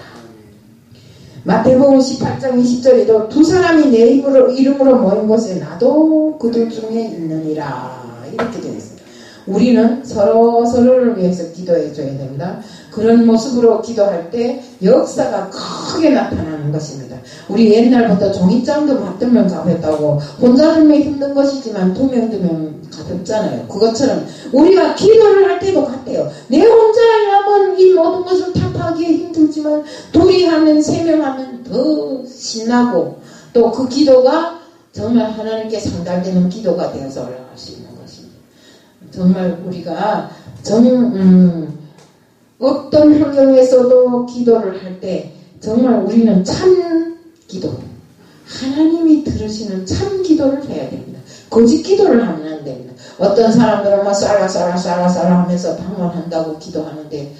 마태복음 18장 20절에도 두 사람이 내 이름으로 모인 곳에 나도 그들 중에 있느니라 이렇게 되어 있습니다. 우리는 서로를 위해서 기도해 줘야 됩니다. 그런 모습으로 기도할 때 역사가 크게 나타나는 것입니다. 우리 옛날부터 종이장도 받들면 가볍다고 혼자 들면 힘든 것이지만 2명 들면 가볍잖아요. 그것처럼 우리가 기도를 할 때도 같아요. 내 혼자 하려면 이 모든 것을 탑하기에 힘들지만 둘이 하면 3명 하면 더 신나고 또 그 기도가 정말 하나님께 상달되는 기도가 되어서 올라갈 수 있는 것입니다. 정말 우리가 어떤 환경에서도 기도를 할 때 정말 우리는 참 기도, 하나님이 들으시는 참 기도를 해야 됩니다. 거짓 기도를 하면 안 됩니다. 어떤 사람들은 막 쌀라 하면서 방언한다고 기도하는데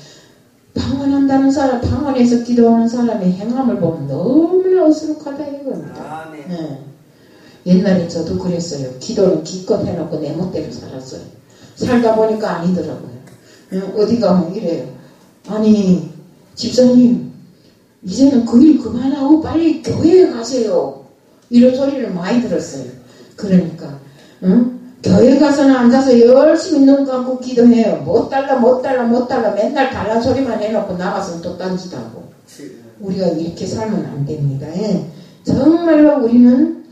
방언한다는 사람, 방언해서 기도하는 사람의 행함을 보면 너무나 어수룩하다 이겁니다. 네. 옛날에 저도 그랬어요. 기도를 기껏 해놓고 내 멋대로 살았어요. 살다 보니까 아니더라고요. 어디 가면 이래요. 아니 집사님 이제는 그 일 그만하고 빨리 교회에 가세요. 이런 소리를 많이 들었어요. 그러니까 교회 가서는 앉아서 열심히 눈 감고 기도해요. 못 달라 맨날 달란 소리만 해놓고 나가서는 또 딴짓하고 우리가 이렇게 살면 안 됩니다. 예. 정말로 우리는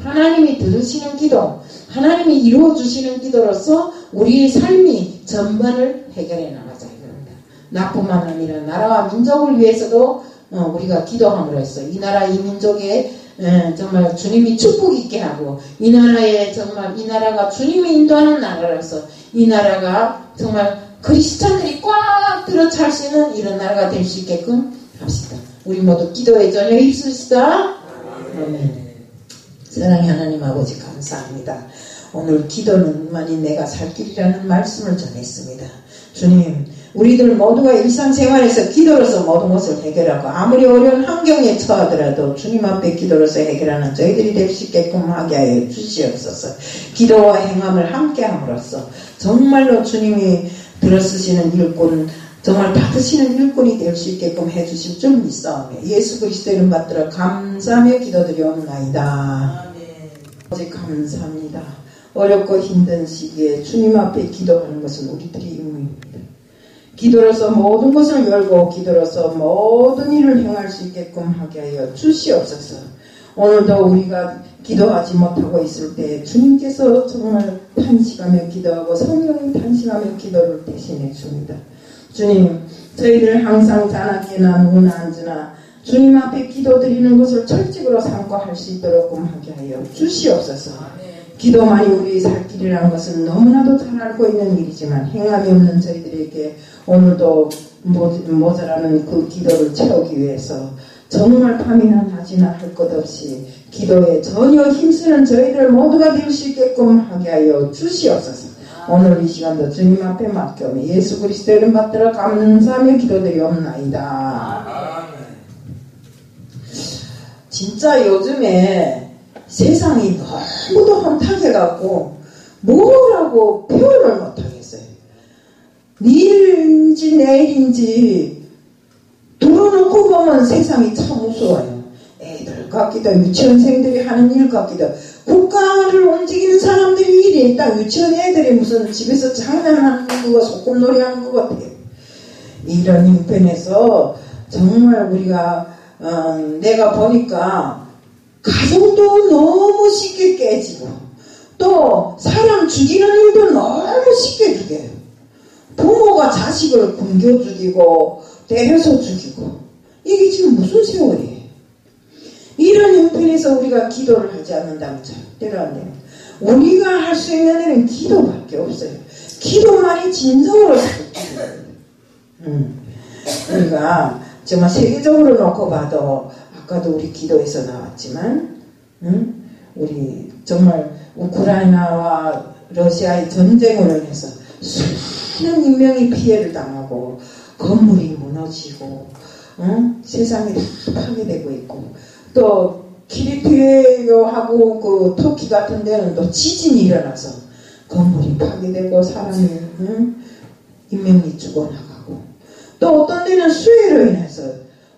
하나님이 들으시는 기도, 하나님이 이루어주시는 기도로서 우리의 삶이 전반을 해결해 나가자 이겁니다. 나뿐만 아니라 나라와 민족을 위해서도 우리가 기도함으로써 이 나라 이 민족에 정말 주님이 축복 있게 하고 이 나라에 정말 이 나라가 주님이 인도하는 나라로서 이 나라가 정말 그리스도인들이 꽉 들어찰 수 있는 이런 나라가 될 수 있게끔 합시다. 우리 모두 기도에 전혀 힘쓰시다. 아멘. 사랑의 하나님 아버지 감사합니다. 오늘 기도는 만일 내가 살 길이라는 말씀을 전했습니다. 주님, 우리들 모두가 일상생활에서 기도로서 모든 것을 해결하고 아무리 어려운 환경에 처하더라도 주님 앞에 기도로서 해결하는 저희들이 될 수 있게끔 하게 하여 주시옵소서. 기도와 행함을 함께 함으로써 정말로 주님이 들어쓰시는 일꾼, 정말 받으시는 일꾼이 될 수 있게끔 해주실 줄 믿사오며 예수 그리스도의 이름 받들어 감사하며 기도드리옵나이다. 아버지 감사합니다. 어렵고 힘든 시기에 주님 앞에 기도하는 것은 우리들의 임무입니다. 기도로서 모든 것을 열고 기도로서 모든 일을 행할 수 있게끔 하게 하여 주시옵소서. 오늘도 우리가 기도하지 못하고 있을 때 주님께서 정말 탄식하며 기도하고 성령이 탄식하며 기도를 대신해 줍니다. 주님, 저희들 항상 자나깨나 누구나 앉으나 주님 앞에 기도드리는 것을 철칙으로 삼고 할 수 있도록 하게 하여 주시옵소서. 기도만이 우리의 살 길이라는 것은 너무나도 잘 알고 있는 일이지만 행함이 없는 저희들에게 오늘도 모자라는 그 기도를 채우기 위해서 정말 밤이나 낮이나 할 것 없이 기도에 전혀 힘쓰는 저희들 모두가 될 수 있게끔 하게 하여 주시옵소서. 오늘 이 시간도 주님 앞에 맡겨오며 예수 그리스도의 이름 받들어 감사하며 기도드리옵나이다. 진짜 요즘에 세상이 너무도 혼탁해갖고 뭐라고 표현을 못하겠어요. 내일인지 내일인지 들어놓고 보면 세상이 참 무서워요. 애들 같기도 유치원생들이 하는 일 같기도 국가를 움직이는 사람들이 이래 딱 유치원 애들이 무슨 집에서 장난하는 거 소꿉놀이 하는 것 같아요. 이런 형편에서 정말 우리가 내가 보니까 가정도 너무 쉽게 깨지고 또 사람 죽이는 일도 너무 쉽게 죽여요. 부모가 자식을 굶겨 죽이고 때려서 죽이고 이게 지금 무슨 세월이에요. 이런 형편에서 우리가 기도를 하지 않는다면 절대로 안 됩니다. 우리가 할 수 있는 일은 기도밖에 없어요. 기도만이 진정으로 살기예요. 우리가 정말 세계적으로 놓고 봐도 아까도 우리 기도에서 나왔지만 우리 정말 우크라이나와 러시아의 전쟁으로 인해서 수많은 인명이 피해를 당하고 건물이 무너지고 세상이 다 파괴되고 있고 또 키리트하고 그 터키 같은 데는 또 지진이 일어나서 건물이 파괴되고 사람이 인명이 죽어나가고 또 어떤 데는 수해로 인해서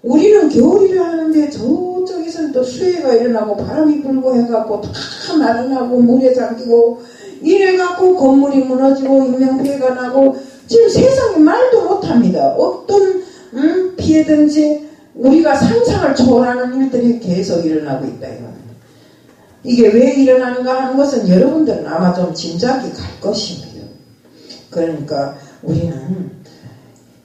우리는 겨울이라 하는데 저쪽에서는 또 수해가 일어나고 바람이 불고 해갖고 다 날아나고 물에 잠기고 이래갖고 건물이 무너지고 인명피해가 나고 지금 세상이 말도 못합니다. 어떤 피해든지 우리가 상상을 초월하는 일들이 계속 일어나고 있다 이거는. 이게 왜 일어나는가 하는 것은 여러분들은 아마 좀 짐작이 갈 것입니다. 그러니까 우리는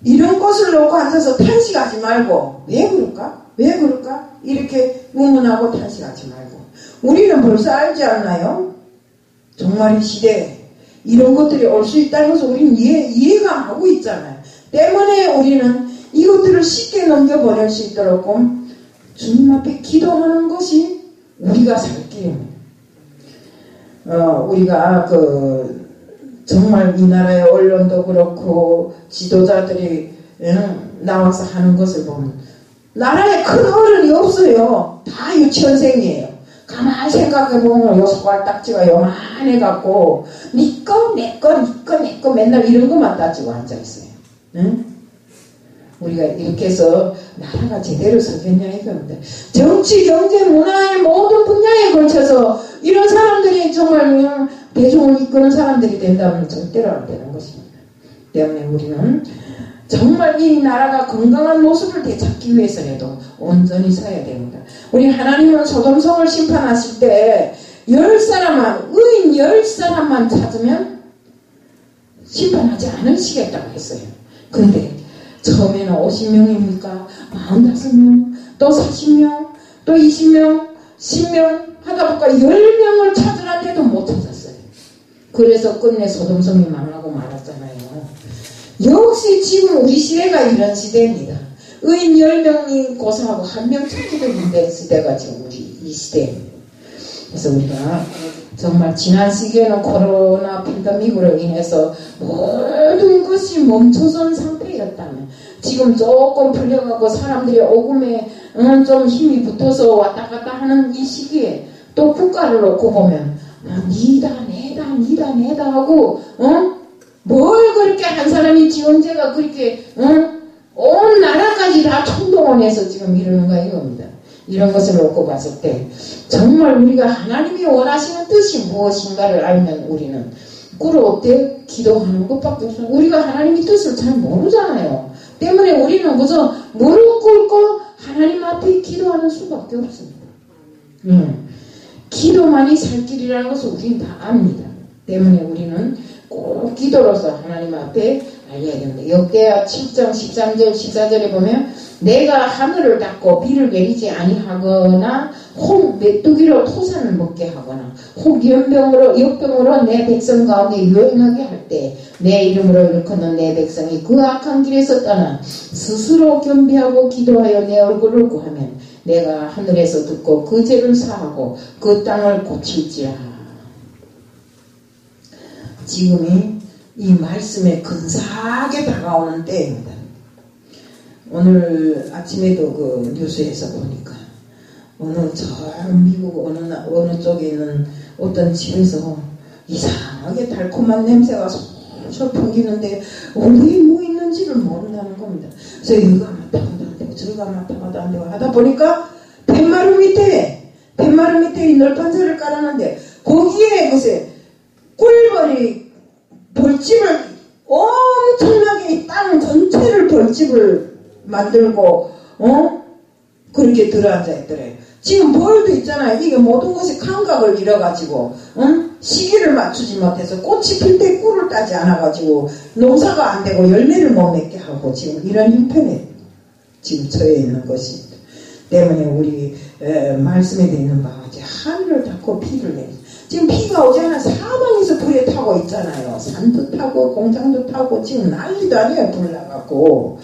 이런 것을 놓고 앉아서 탄식하지 말고 왜 그럴까? 왜 그럴까? 이렇게 의문하고 탄식하지 말고 우리는 벌써 알지 않나요? 정말 이 시대에 이런 것들이 올 수 있다는 것을 우리는 이해가 하고 있잖아요. 때문에 우리는 이것들을 쉽게 넘겨버릴 수 있도록 주님 앞에 기도하는 것이 우리가 살 길입니다. 우리가 정말 이 나라의 언론도 그렇고 지도자들이 나와서 하는 것을 보면 나라에 큰 어른이 없어요. 다 유치원생이에요. 가만히 생각해보면 요 손가락딱지가 요만해갖고 니꺼 내꺼 니꺼 내꺼 맨날 이런 것만 따지고 앉아있어요. 응? 우리가 이렇게 해서 나라가 제대로 서겠냐 이겁니다. 정치, 경제, 문화의 모든 분야에 걸쳐서 이런 사람들이 정말 대중을 이끄는 사람들이 된다면 절대로 안 되는 것입니다. 때문에 우리는 정말 이 나라가 건강한 모습을 되찾기 위해서라도 온전히 서야 됩니다. 우리 하나님은 소돔성을 심판하실 때 10사람만, 의인 10사람만 찾으면 심판하지 않으시겠다고 했어요. 그런데 처음에는 50명입니까? 45명, 또 40명, 또 20명, 10명 하다 보니까 10명을 찾으라는데도 못 찾았어요. 그래서 끝내 소돔성이 망하고 말았잖아요. 역시 지금 우리 시대가 이런 시대입니다. 의인 10명이 고사하고 1명 찾기도 힘든 시대가 지금 우리 이 시대입니다. 그래서 우리가 정말 지난 시기에는 코로나 팬데믹으로 인해서 모든 것이 멈춰선 상태였다면 지금 조금 풀려가고 사람들이 오금에 좀 힘이 붙어서 왔다 갔다 하는 이 시기에 또 국가를 놓고 보면 니다 내다 하고 뭘 그렇게 한 사람이 지원제가 그렇게 온 나라까지 다 총동원해서 지금 이러는가 이겁니다. 이런 것을 놓고 봤을 때 정말 우리가 하나님이 원하시는 뜻이 무엇인가를 알면 우리는 꿇어 기도하는 것밖에 없어요. 우리가 하나님의 뜻을 잘 모르잖아요. 때문에 우리는 그저 무릎 꿇고 하나님 앞에 기도하는 수밖에 없습니다. 기도만이 살 길이라는 것을 우리는 다 압니다. 때문에 우리는 꼭 기도로서 하나님 앞에 알려야 됩니다. 역대하 7장 13절 14절에 보면 내가 하늘을 닫고 비를 내리지 아니하거나 혹 메뚜기로 토산을 먹게 하거나 혹 역병으로 내 백성 가운데 유행하게 할 때 내 이름으로 일컫는 내 백성이 그 악한 길에서 떠나 스스로 겸비하고 기도하여 내 얼굴을 구하면 내가 하늘에서 듣고 그 죄를 사하고 그 땅을 고칠지라. 지금이 이 말씀에 근사하게 다가오는 때입니다. 오늘 아침에도 그 뉴스에서 보니까 미국 어느 쪽에 있는 어떤 집에서 이상하게 달콤한 냄새가 솔솔 풍기는데 어디에 뭐 있는지를 모른다는 겁니다. 그래서 이거 맡아봐도 안 되고 저거 맡아봐도 안 되고 하다 보니까 뱃마루 밑에 이 널판사를 깔아놨는데 거기에 글쎄 꿀벌이 벌집을 엄청나게 땅 전체를 벌집을 만들고 그렇게 들어앉아 있더래요. 지금 벌도 있잖아요. 이게 모든 것이 감각을 잃어가지고 시기를 맞추지 못해서 꽃이 필 때 꿀을 따지 않아가지고 농사가 안 되고 열매를 못 맺게 하고 지금 이런 형편에 지금 처해 있는 것입니다. 때문에 우리 말씀에 되어 있는 바와 같이 하늘을 닫고 비를 내리. 지금 비가 오지 않아 사방에서 불에 타고 있잖아요. 산도 타고 공장도 타고 지금 난리도 아니에요. 불 나갖고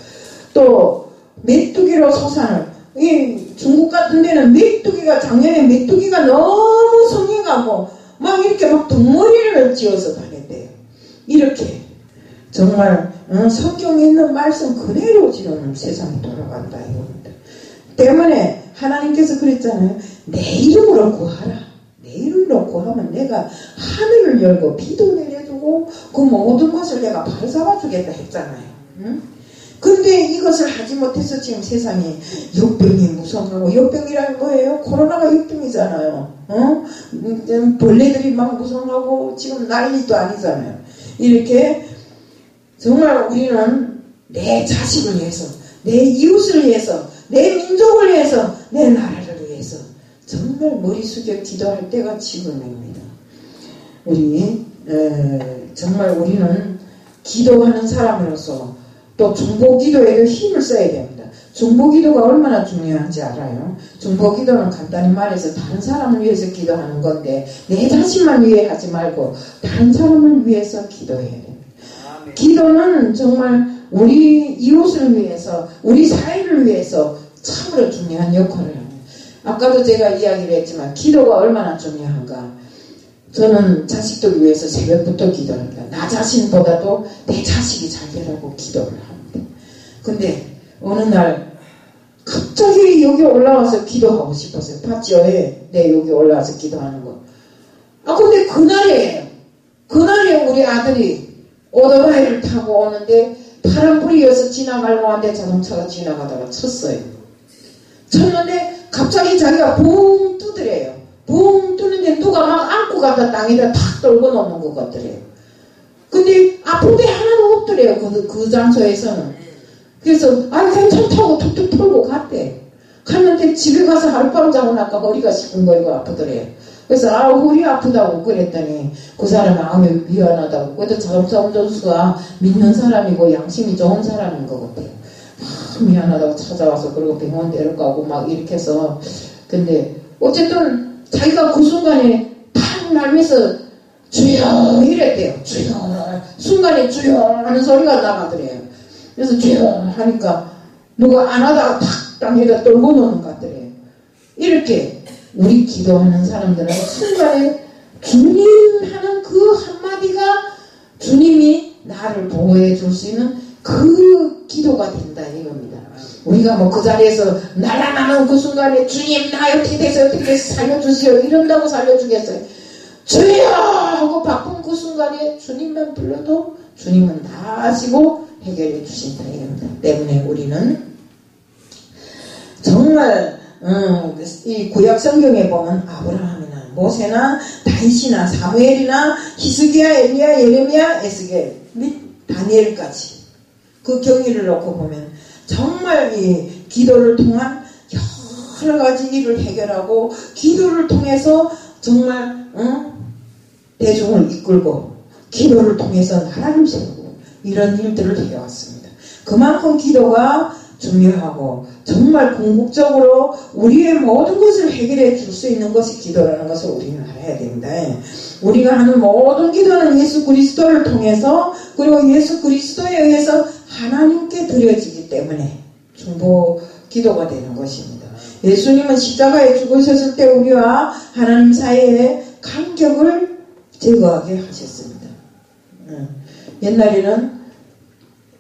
또 메뚜기로 소산을 이 중국 같은 데는 작년에 메뚜기가 너무 성행하고 막 이렇게 막 덩어리를 지어서 다녔대요. 이렇게 정말 성경에 있는 말씀 그대로 지금 세상이 돌아간다 이겁니다. 때문에 하나님께서 그랬잖아요. 내 이름으로 구하라. 내 이름으로 구하면 내가 하늘을 열고 비도 내려주고 그 모든 것을 내가 바로 잡아주겠다 했잖아요. 근데 이것을 하지 못해서 지금 세상에 역병이 무성하고, 역병이라는 거예요. 코로나가 역병이잖아요. 벌레들이 막 무성하고 지금 난리도 아니잖아요. 이렇게 정말 우리는 내 자식을 위해서, 내 이웃을 위해서, 내 민족을 위해서, 내 나라를 위해서 정말 머리 숙여 기도할 때가 지금입니다. 정말 우리는 기도하는 사람으로서 또 중보기도에도 힘을 써야 됩니다. 중보기도가 얼마나 중요한지 알아요? 중보기도는 간단히 말해서 다른 사람을 위해서 기도하는 건데 내 자신만 위해 하지 말고 다른 사람을 위해서 기도해야 됩니다. 기도는 정말 우리 이웃을 위해서, 우리 사회를 위해서 참으로 중요한 역할을 합니다. 아까도 제가 이야기를 했지만 기도가 얼마나 중요한가. 저는 자식들 위해서 새벽부터 기도합니다. 나 자신보다도 내 자식이 잘 되라고 기도를 합니다. 근데 어느 날 갑자기 여기 올라와서 기도하고 싶었어요. 봤죠? 네, 여기 올라와서 기도하는 거. 근데 그날에 우리 아들이 오토바이를 타고 오는데 파란불이어서 지나가려고 하는데 자동차가 지나가다가 쳤어요. 쳤는데 갑자기 자기가 붕 뜨더래요. 붕 뜨는데 누가 막 안고 가다 땅에다 탁 떨궈 놓는 것 같더래요. 근데 아픈 데 하나도 없더래요. 그 장소에서는. 그래서 괜찮다고 툭툭 털고 갔대. 갔는데 집에 가서 하룻밤 자고 나니까 허리가 시큰거리고 아프더래. 그래서 허리 아프다고 그랬더니 그 사람 마음이 미안하다고. 그래도 자동차 운전수가 믿는 사람이고 양심이 좋은 사람인 것 같아요. 미안하다고 찾아와서 그리고 병원 데려가고 막 이렇게 해서. 근데 어쨌든 자기가 그 순간에 팍 날면서 주여 이랬대요. 주여. 순간에 주여 하는 소리가 나가더래요. 그래서 주여 하니까 누가 안 하다가 탁 땅에다 떨고 노는 것 같더래요. 이렇게 우리 기도하는 사람들은 순간에 주님 하는 그 한마디가 주님이 나를 보호해 줄 수 있는 그 기도가 된다 이겁니다. 우리가 뭐 그 자리에서 날아나는 그 순간에 주님 나 어떻게 돼서 살려주시오 이런다고 살려주겠어요? 주여 하고 바쁜 그 순간에 주님만 불러도 주님은 다 아시고 해결해 주신다 이겁니다. 때문에 우리는 정말 이 구약 성경에 보면 아브라함이나 모세나 다윗이나 사무엘이나 히스기야 엘리야 예레미야 에스겔 및 다니엘까지 그 경위를 놓고 보면 정말 이 기도를 통한 여러 가지 일을 해결하고 기도를 통해서 정말 대중을 이끌고 기도를 통해서 나라를 세우고 이런 일들을 해왔습니다. 그만큼 기도가 중요하고 정말 궁극적으로 우리의 모든 것을 해결해 줄 수 있는 것이 기도라는 것을 우리는 알아야 됩니다. 우리가 하는 모든 기도는 예수 그리스도를 통해서 그리고 예수 그리스도에 의해서 하나님께 드려지기 때문에 중보 기도가 되는 것입니다. 예수님은 십자가에 죽으셨을 때 우리와 하나님 사이의 간격을 제거하게 하셨습니다. 옛날에는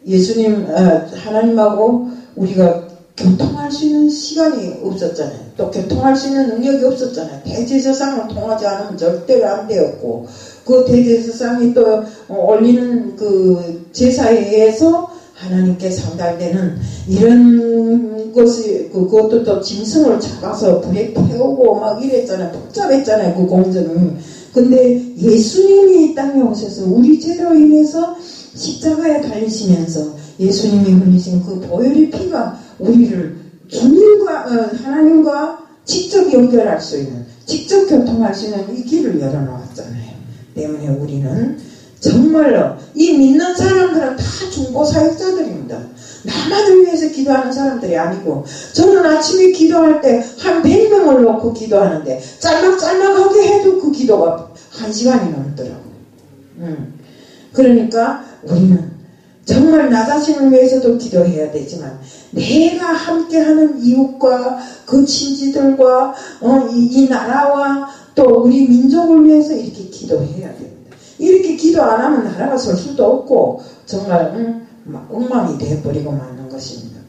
예수님 하나님하고 우리가 교통할 수 있는 시간이 없었잖아요. 또 교통할 수 있는 능력이 없었잖아요. 대제사장을 통하지 않으면 절대로 안 되었고 그 대제사장이 또 올리는 그 제사에 의해서 하나님께 상달되는 이런 것이 그것도 또 짐승을 잡아서 불에 태우고 막 이랬잖아요. 복잡했잖아요. 그 공정이. 근데 예수님이 이 땅에 오셔서 우리 죄로 인해서 십자가에 달리시면서 예수님이 흘리신 그 보혈의 피가 우리를 주님과 하나님과 직접 연결할 수 있는 직접 교통할 수 있는 이 길을 열어놓았잖아요. 때문에 우리는 정말로 이 믿는 사람들은 다 중보 사역자들입니다. 나만을 위해서 기도하는 사람들이 아니고 저는 아침에 기도할 때 한 100명을 놓고 기도하는데 짤막짤막하게 해도 그 기도가 1시간이 넘더라고요. 그러니까 우리는 정말 나 자신을 위해서도 기도해야 되지만 내가 함께하는 이웃과 그 친지들과 이 나라와 또 우리 민족을 위해서 이렇게 기도해야 됩니다. 이렇게 기도 안 하면 나라가 설 수도 없고 정말 엉망이 되어버리고 마는 것입니다.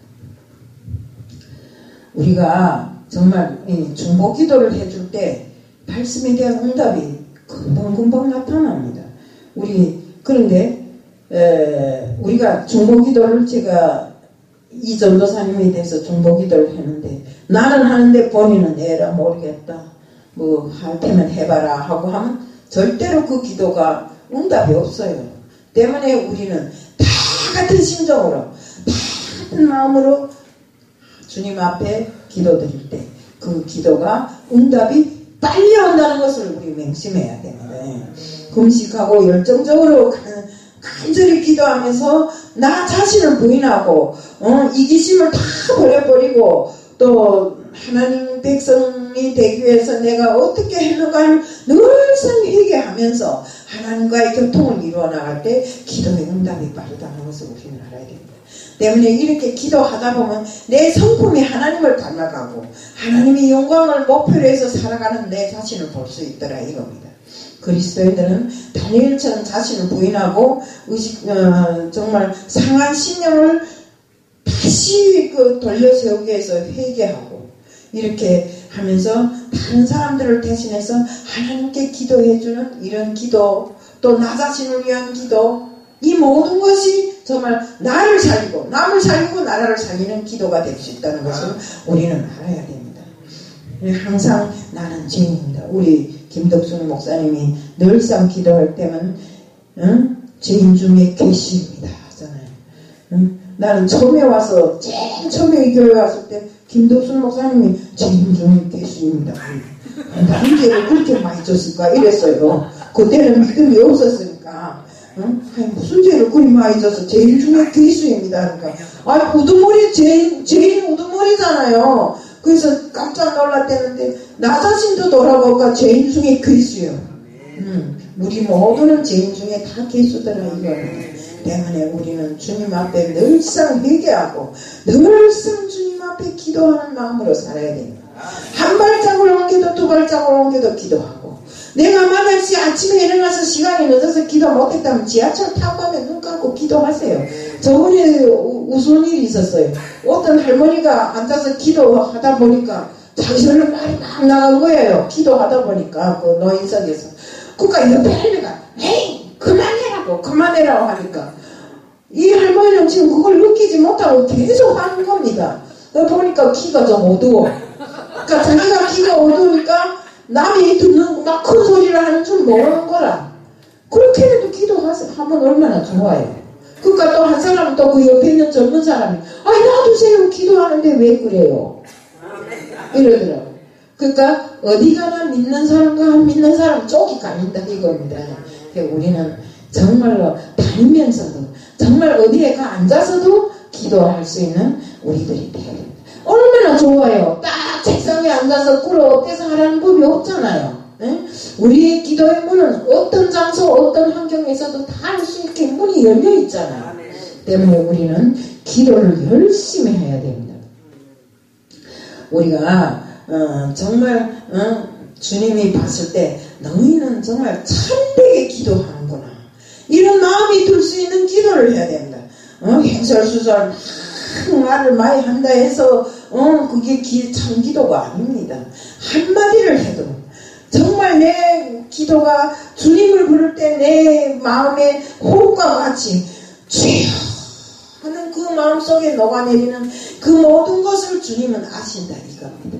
우리가 정말 중보 기도를 해줄 때 말씀에 대한 응답이 금방금방 나타납니다. 그런데 우리가 중보기도를 제가 이 전도사님에 대해서 중보기도를 했는데 나는 하는데 본인은 에라 모르겠다 뭐 할 테면 해봐라 하고 하면 절대로 그 기도가 응답이 없어요. 때문에 우리는 다 같은 심정으로 다 같은 마음으로 주님 앞에 기도드릴 때 그 기도가 응답이 빨리 온다는 것을 우리 맹심해야 됩니다. 금식하고 열정적으로 간절히 기도하면서 나 자신을 부인하고 이기심을 다 버려버리고 또 하나님 백성이 되기 위해서 내가 어떻게 했는가를 늘상 회개하면서 하나님과의 교통을 이루어 나갈 때 기도의 응답이 빠르다는 것을 우리는 알아야 됩니다. 때문에 이렇게 기도하다 보면 내 성품이 하나님을 닮아가고 하나님의 영광을 목표로 해서 살아가는 내 자신을 볼 수 있더라 이겁니다. 그리스도인들은 다니엘처럼 자신을 부인하고 정말 상한 신념을 다시 돌려세우기 위해서 회개하고 이렇게 하면서 다른 사람들을 대신해서 하나님께 기도해주는 이런 기도 또 나 자신을 위한 기도 이 모든 것이 정말 나를 살리고 남을 살리고 나라를 살리는 기도가 될 수 있다는 것을 우리는 알아야 됩니다. 항상 나는 죄인입니다. 우리 김덕순 목사님이 늘상 기도할 때면 죄인 중에 괴수입니다 하잖아요. 나는 처음에 와서 제일 처음에 이 교회 왔을 때 김덕순 목사님이 진중의 교수입니다. 무슨 죄를 그렇게 많이 졌을까 이랬어요. 그때는 믿음이 없었으니까 아니, 무슨 죄를 그리 많이 져서 제일 중에 교수입니다. 그러니까 아니 우두머리 제일 우두머리잖아요. 그래서 깜짝 놀랐대는데 나 자신도 돌아보니까 죄인 중에 교수예요. 우리 모두는 죄인 중에 다 교수더라 이거는. 때문에 우리는 주님 앞에 늘상 회개하고 늘상 주님 앞에 기도하는 마음으로 살아야 됩니다. 한 발짝을 옮겨도 두 발짝을 옮겨도 기도하고 내가 만약에 아침에 일어나서 시간이 늦어서 기도 못했다면 지하철 타고 가면 눈 감고 기도하세요. 저번에 무슨 일이 있었어요. 어떤 할머니가 앉아서 기도하다 보니까 자기들로 말이 막 나간 거예요. 기도하다 보니까 그 노인석에서. 그러니까 옆에 할머니가 에이 그만해라고 하니까 이 할머니는 지금 그걸 느끼지 못하고 계속 하는 겁니다. 보니까 귀가 좀 어두워. 그러니까 자기가 귀가 어두우니까 남이 듣는 막 큰 소리를 하는 줄 모르는 거라. 그렇게 해도 기도하면 얼마나 좋아요. 그러니까 또 한 사람은 또 그 옆에 있는 젊은 사람이 아이 놔두세요 기도하는데 왜 그래요 이러더라고요. 그러니까 어디 가나 믿는 사람과 안 믿는 사람 쪽이 갈린다 이겁니다. 그러니까 우리는 정말로 다니면서도 정말 어디에 가 앉아서도 기도할 수 있는 우리들이 되어야 됩니다. 얼마나 좋아요. 딱 책상에 앉아서 꿇어 엎대서 하라는 법이 없잖아요. 에? 우리의 기도의 문은 어떤 장소 어떤 환경에서도 다 할 수 있게 문이 열려 있잖아요. 때문에 우리는 기도를 열심히 해야 됩니다. 우리가 정말 주님이 봤을 때 너희는 정말 참되게 기도하는구나 이런 마음이 들 수 있는 기도를 해야 됩니다. 횡설수설 말을 많이 한다 해서 그게 참 기도가 아닙니다. 한마디를 해도 정말 내 기도가 주님을 부를 때 내 마음의 호흡과 같이 주여 하는 그 마음속에 녹아내리는 그 모든 것을 주님은 아신다 이겁니다.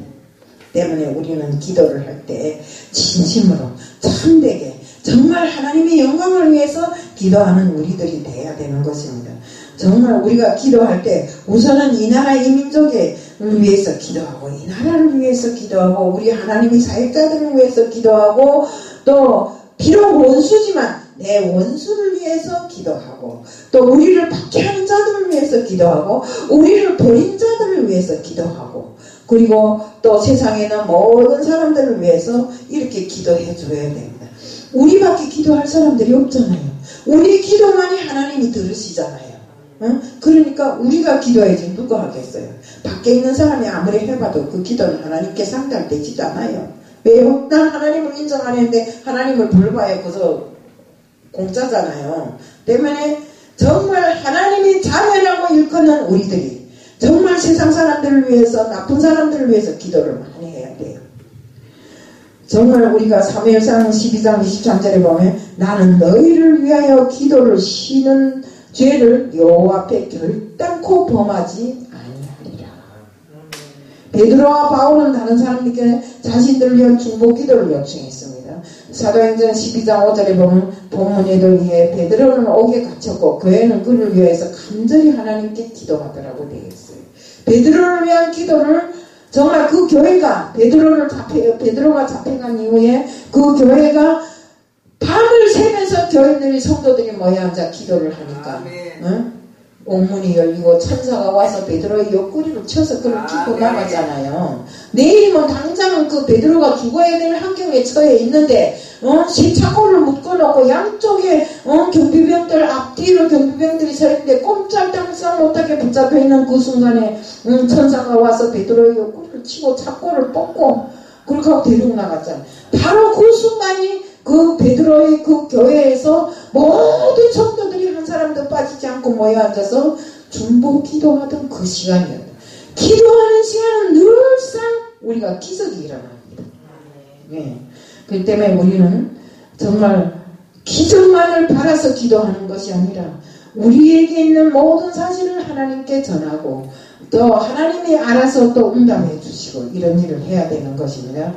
때문에 우리는 기도를 할 때 진심으로 참되게 정말 하나님의 영광을 위해서 기도하는 우리들이 돼야 되는 것입니다. 정말 우리가 기도할 때 우선은 이 나라 이 민족을 위해서 기도하고 이 나라를 위해서 기도하고 우리 하나님의 사역자들을 위해서 기도하고 또 비록 원수지만 내 원수를 위해서 기도하고 또 우리를 박해하는 자들을 위해서 기도하고 우리를 버린 자들을 위해서 기도하고 그리고 또 세상에는 모든 사람들을 위해서 이렇게 기도해 줘야 됩니다. 우리밖에 기도할 사람들이 없잖아요. 우리 기도만이 하나님이 들으시잖아요. 그러니까 우리가 기도해야지 누가 하겠어요. 밖에 있는 사람이 아무리 해봐도 그 기도는 하나님께 상달되지도 않아요. 왜요? 난 하나님을 인정 안 했는데 하나님을 불러봐야 그저 공짜잖아요. 때문에 정말 하나님이 자녀라고 일컫는 우리들이 정말 세상 사람들을 위해서 나쁜 사람들을 위해서 기도를 많이 해야 돼요. 정말 우리가 사무엘상 12장 23절에 보면 나는 너희를 위하여 기도를 쉬는 죄를 여호와 앞에 결단코 범하지 아니하리라. 베드로와 바울은 다른 사람들께 자신들을 위한 중보 기도를 요청했습니다. 사도행전 12장 5절에 보면 본문에도 의해 베드로는 옥에 갇혔고 교회는 그를 위해서 간절히 하나님께 기도하더라고 되어 있어요. 베드로를 위한 기도를 정말 그 교회가 베드로가 잡혀간 이후에 그 교회가 밤을 새면서 교인들이 성도들이 모여 앉아 기도를 하니까 옥문이 열리고 천사가 와서 베드로의 옆구리를 쳐서 그를 킥고 나가잖아요. 내일이면 당장은 그 베드로가 죽어야 될 환경에 처해 있는데 새 차고를 묶어놓고 양쪽에 경비병들 앞뒤로 경비병들이 서 있는데 꼼짝달싹 못하게 붙잡혀 있는 그 순간에 천사가 와서 베드로의 옆구리를 치고 차고를 뽑고 그렇게 하고 데리고 나갔잖아요. 바로 그 순간이 그 베드로의 그 교회에서 모든 성도들이 한 사람도 빠지지 않고 모여 앉아서 중보 기도하던 그 시간이었다. 기도하는 시간은 늘상 우리가 기적이 일어납니다. 네. 그렇기 때문에 우리는 정말 기적만을 바라서 기도하는 것이 아니라 우리에게 있는 모든 사실을 하나님께 전하고 또 하나님이 알아서 또 응답해 주시고 이런 일을 해야 되는 것입니다.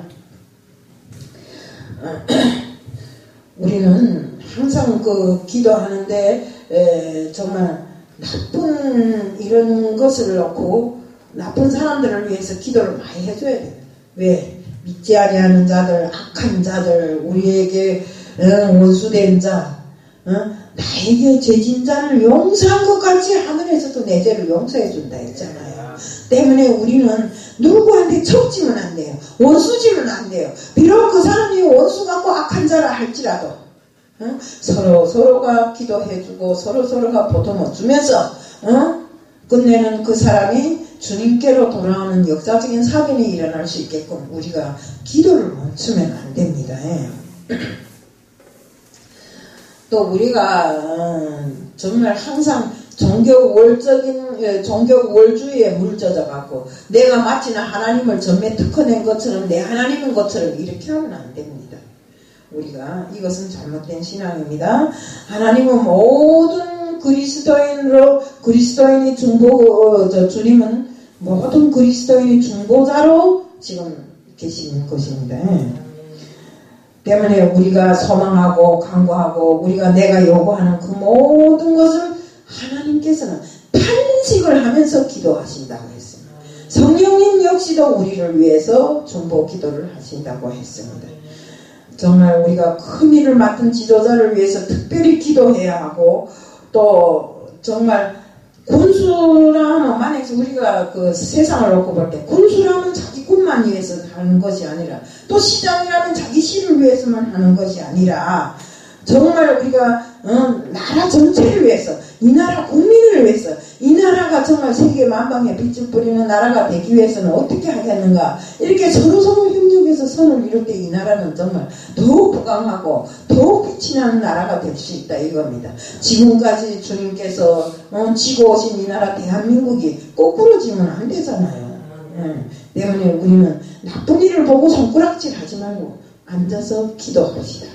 우리는 항상 그 기도하는데 정말 나쁜 이런 것을 놓고 나쁜 사람들을 위해서 기도를 많이 해줘야 돼요. 왜? 믿지 아니하는 자들, 악한 자들, 우리에게 원수된 자, 나에게 죄진 자를 용서한 것 같이 하늘에서도 내 죄를 용서해 준다 했잖아요. 때문에 우리는 누구한테 척지면 안 돼요. 원수지면 안 돼요. 비록 그 사람이 원수 같고 악한 자라 할지라도 서로가 기도해주고 서로가 보듬어 주면서 끝내는 그 사람이 주님께로 돌아오는 역사적인 사건이 일어날 수 있게끔 우리가 기도를 멈추면 안 됩니다. 또 우리가 정말 항상 종교월주의에 물젖어 갖고 내가 마치 하나님을 전매 특허낸 것처럼 내 하나님인 것처럼 이렇게 하면 안 됩니다. 우리가 이것은 잘못된 신앙입니다. 하나님은 모든 그리스도인이 주님은 모든 그리스도인이 중보자로 지금 계신 것입니다. 때문에 우리가 소망하고 간구하고 내가 요구하는 그 모든 것을 하나님께서는 탄식을 하면서 기도하신다고 했습니다. 성령님 역시도 우리를 위해서 중보 기도를 하신다고 했습니다. 정말 우리가 큰 일을 맡은 지도자를 위해서 특별히 기도해야 하고 또 정말 군수라면 만약에 우리가 그 세상을 놓고 볼 때 군수라면 자기 군만 위해서 하는 것이 아니라 또 시장이라면 자기 시를 위해서만 하는 것이 아니라 정말 우리가 나라 전체를 위해서 이 나라 국민을 위해서 이 나라가 정말 세계 만방에 빛을 뿌리는 나라가 되기 위해서는 어떻게 하겠는가 이렇게 서로 협력해서 선을 이룰 때 이 나라는 정말 더욱 부강하고 더욱 빛이 나는 나라가 될 수 있다 이겁니다. 지금까지 주님께서 지고 오신 이 나라 대한민국이 거꾸로지면 안 되잖아요. 때문에 우리는 나쁜 일을 보고 손가락질 하지 말고 앉아서 기도합시다.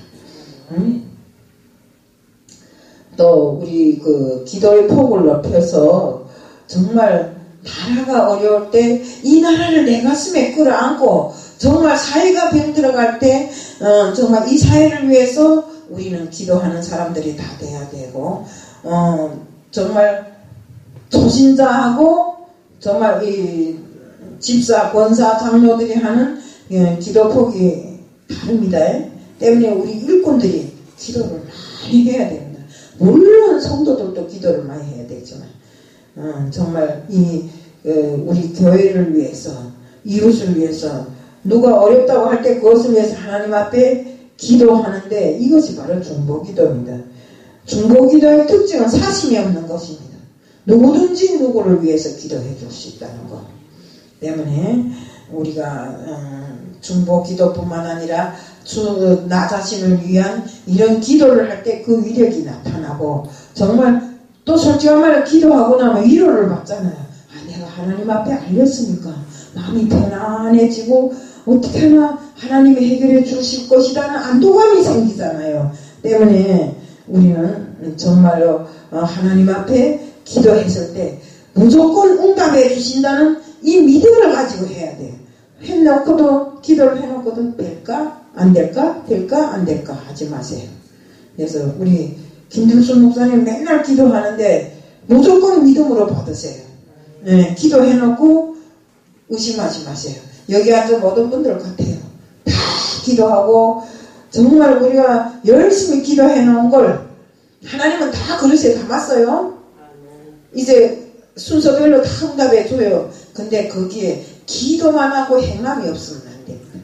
또 우리 그 기도의 폭을 넓혀서 정말 나라가 어려울 때 이 나라를 내 가슴에 끌어안고 정말 사회가 병들어갈 때 정말 이 사회를 위해서 우리는 기도하는 사람들이 다 돼야 되고 정말 초신자하고 정말 이 집사, 권사, 장로들이 하는 기도폭이 다릅니다. 때문에 우리 일꾼들이 기도를 많이 해야 됩니다. 물론 성도들도 기도를 많이 해야 되지만 정말 우리 교회를 위해서 이웃을 위해서 누가 어렵다고 할 때 그것을 위해서 하나님 앞에 기도하는데 이것이 바로 중보기도입니다. 중보기도의 특징은 사심이 없는 것입니다. 누구든지 누구를 위해서 기도해 줄 수 있다는 것 때문에 우리가 중보기도뿐만 아니라 나 자신을 위한 이런 기도를 할 때 그 위력이 나타나고 정말 또 솔직한 말로 기도하고 나면 위로를 받잖아요. 내가 하나님 앞에 알렸으니까 마음이 편안해지고 어떻게 하나 하나님이 해결해 주실 것이라는 안도감이 생기잖아요. 때문에 우리는 정말로 하나님 앞에 기도했을 때 무조건 응답해 주신다는 이 믿음을 가지고 해야 돼요. 기도를 해놓고도 될까? 안 될까? 될까? 안 될까? 하지 마세요. 그래서 우리 김준순 목사님 맨날 기도하는데 무조건 믿음으로 받으세요. 기도해놓고 의심하지 마세요. 여기 앉은 모든 분들 같아요. 다 기도하고 정말 우리가 열심히 기도해놓은 걸 하나님은 다 그릇에 담았어요. 이제 순서별로 다 응답해줘요. 근데 거기에 기도만 하고 행함이 없으면 안 됩니다.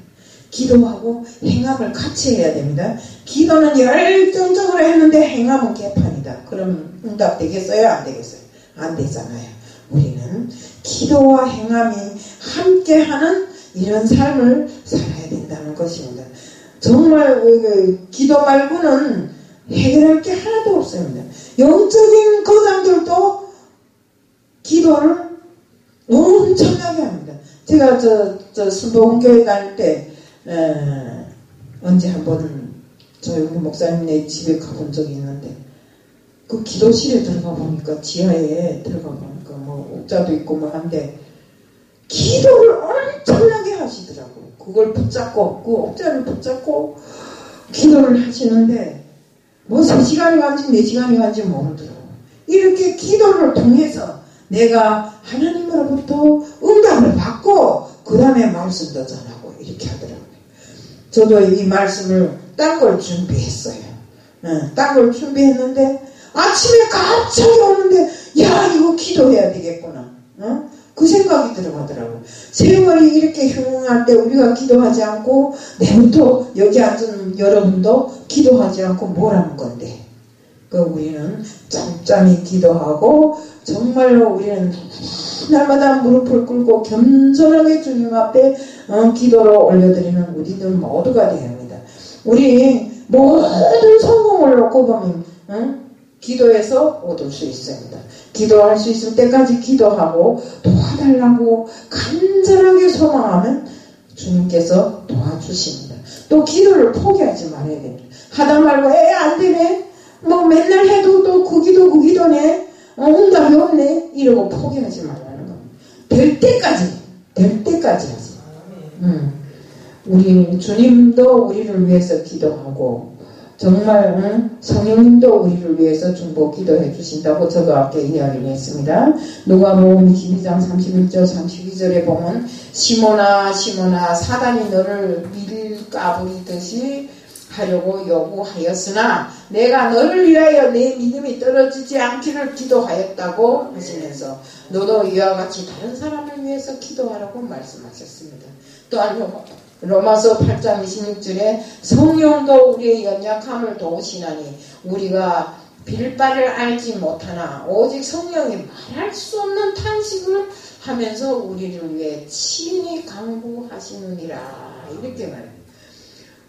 기도하고 행함을 같이 해야 됩니다. 기도는 열정적으로 했는데 행함은 개판이다. 그럼 응답 되겠어요? 안 되겠어요? 안 되잖아요. 우리는 기도와 행함이 함께하는 이런 삶을 살아야 된다는 것입니다. 정말 기도 말고는 해결할 게 하나도 없습니다. 영적인 거장들도 기도를 엄청나게 합니다. 제가 순복음교회 다닐 때 언제 한번 저희 목사님네 집에 가본 적이 있는데 그 기도실에 들어가 보니까 지하에 들어가 보니까 뭐 옥자도 있고 뭐 한데 기도를 엄청나게 하시더라고요. 그걸 붙잡고 그 옥자를 붙잡고 기도를 하시는데 뭐 3시간이 간지 4시간이 간지 모르더라고요. 이렇게 기도를 통해서 내가 하나님으로부터 응답을 받고 그 다음에 말씀도 전하고 이렇게 하더라고요. 저도 이 말씀을 딴 걸 준비했어요. 딴 걸 준비했는데 아침에 갑자기 오는데 야 이거 기도해야 되겠구나. 그 생각이 들어가더라고요. 세월이 이렇게 흉흉할 때 우리가 기도하지 않고 내부터 여기 앉은 여러분도 기도하지 않고 뭐라는 건데 우리는 짬짬이 기도하고 정말로 우리는 날마다 무릎을 꿇고 겸손하게 주님 앞에 기도를 올려드리는 우리들 모두가 되어야 합니다. 우리 모든 성공을 놓고 보면 기도해서 얻을 수 있습니다. 기도할 수 있을 때까지 기도하고 도와달라고 간절하게 소망하면 주님께서 도와주십니다. 또 기도를 포기하지 말아야 됩니다. 하다 말고 안 되네 뭐 맨날 해도 또 그 기도네 응답이 없네 이러고 포기하지 말라는 겁니다. 될 때까지 하세요. 우리 주님도 우리를 위해서 기도하고 정말 성령님도 우리를 위해서 중보 기도해 주신다고 저도 아까 이야기를 했습니다. 누가복음 22장 31절 32절에 보면 시몬아 사단이 너를 밀가부리듯이 하려고 요구하였으나 내가 너를 위하여 내 믿음이 떨어지지 않기를 기도하였다고 하시면서 너도 이와 같이 다른 사람을 위해서 기도하라고 말씀하셨습니다. 또한 로마서 8장 26절에 성령도 우리의 연약함을 도우시나니 우리가 빌 바를 알지 못하나 오직 성령이 말할 수 없는 탄식을 하면서 우리를 위해 친히 간구하시느니라 이렇게 말합니다.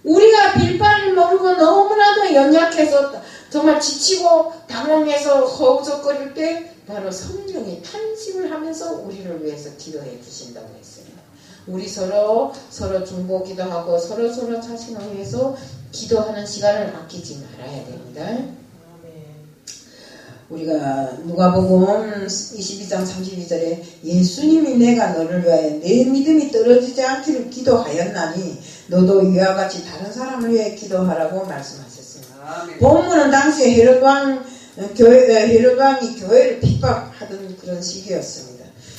우리가 빌 바를 모르고 너무나도 연약해서 정말 지치고 당황해서 허우적거릴 때 바로 성령이 탄식을 하면서 우리를 위해서 기도해 주신다고 했습니다. 우리 서로 중보 기도하고 서로 자신을 위해서 기도하는 시간을 아끼지 말아야 됩니다. 우리가 누가복음 22장 32절에 예수님이 내가 너를 위하여 내 믿음이 떨어지지 않기를 기도하였나니 너도 이와 같이 다른 사람을 위해 기도하라고 말씀하셨습니다. 본문은 당시에 헤롯왕이 교회를 핍박하던 그런 시기였습니다.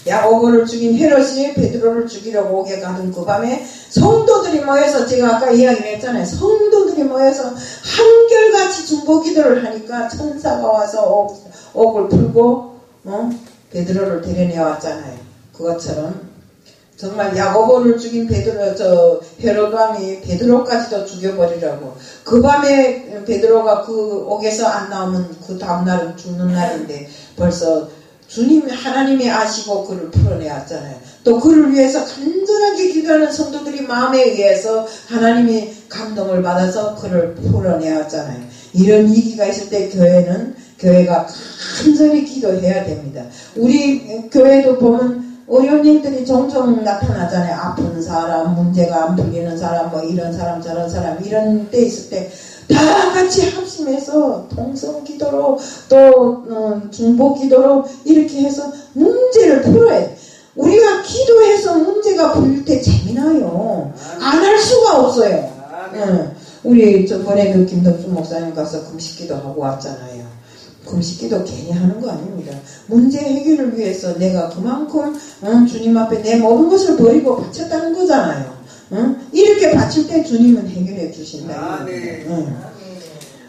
야고보를 죽인 헤롯이 베드로를 죽이려고 오게 가던 그 밤에 성도들이 모여서 제가 아까 이야기를 했잖아요. 성도들이 모여서 한결같이 중보기도를 하니까 천사가 와서 옥을 풀고 베드로를 데려내왔잖아요. 그것처럼 정말 야고보를 죽인 헤롯왕이 베드로까지도 죽여버리라고 그 밤에 베드로가 그 옥에서 안 나오면 그 다음날은 죽는 날인데 벌써 주님 하나님이 아시고 그를 풀어내왔잖아요. 또 그를 위해서 간절하게 기도하는 성도들이 마음에 의해서 하나님이 감동을 받아서 그를 풀어내왔잖아요. 이런 위기가 있을 때 교회가 간절히 기도해야 됩니다. 우리 교회도 보면 어려운 일들이 종종 나타나잖아요. 아픈 사람, 문제가 안 풀리는 사람, 뭐 이런 사람 저런 사람 이런 때 있을 때 다 같이 합심해서 동성 기도로 또 중보 기도로 이렇게 해서 문제를 풀어야 돼. 우리가 기도해서 문제가 풀릴 때 재미나요. 안 할 수가 없어요. 우리 저번에 그 김덕준 목사님 가서 금식기도 하고 왔잖아요. 금식기도 괜히 하는 거 아닙니다. 문제 해결을 위해서 내가 그만큼 주님 앞에 내 모든 것을 버리고 바쳤다는 거잖아요. 이렇게 바칠 때 주님은 해결해 주신다.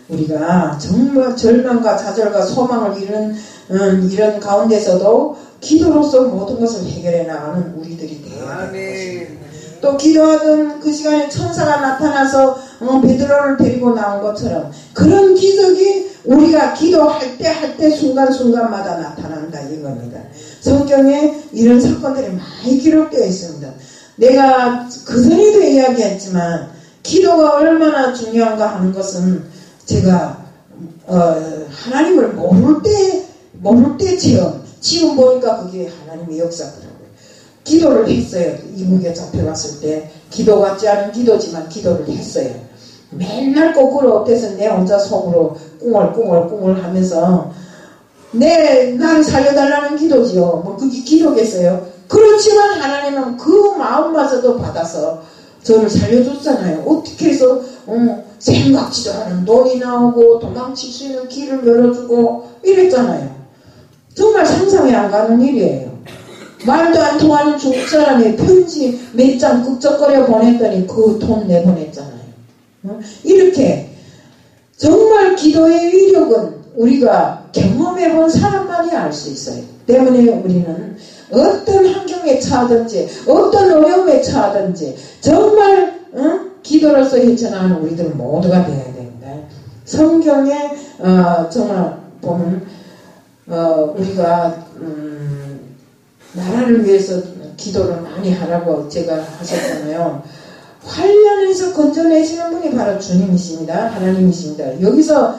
우리가 정말 절망과 좌절과 소망을 이런 가운데서도 기도로서 모든 것을 해결해 나가는 우리들이 되어야 되는 것입니다. 또 기도하던 그 시간에 천사가 나타나서 베드로를 데리고 나온 것처럼 그런 기적이 우리가 기도할 때 순간순간마다 나타난다 이겁니다. 성경에 이런 사건들이 많이 기록되어 있습니다. 내가 그전에도 이야기했지만 기도가 얼마나 중요한가 하는 것은 제가 하나님을 모를 때 지금 보니까 그게 하나님의 역사더라고요. 기도를 했어요. 이국에 잡혀갔을 때 기도 같지 않은 기도지만 기도를 했어요. 맨날 거꾸로 엎대서 내 혼자 속으로 꿍얼 하면서 나를 살려달라는 기도지요. 뭐 그게 기도겠어요. 그렇지만 하나님은 그 마음마저도 받아서 저를 살려줬잖아요. 어떻게 해서 생각지도 않은 돈이 나오고 도망칠 수 있는 길을 열어주고 이랬잖아요. 정말 상상이 안 가는 일이에요. 말도 안 통하는 중국 사람의 편지 몇 장 끄적거려 보냈더니 그 돈 내보냈잖아요. 이렇게 정말 기도의 위력은 우리가 경험해본 사람만이 알 수 있어요. 때문에 우리는 어떤 환경에 처하든지 어떤 어려움에 처하든지 정말 기도로서 헤쳐나가는 우리들 모두가 되어야 됩니다. 성경에 정말 보면 우리가 나라를 위해서 기도를 많이 하라고 제가 하셨잖아요. 환란에서 건져내시는 분이 바로 주님이십니다. 하나님이십니다. 여기서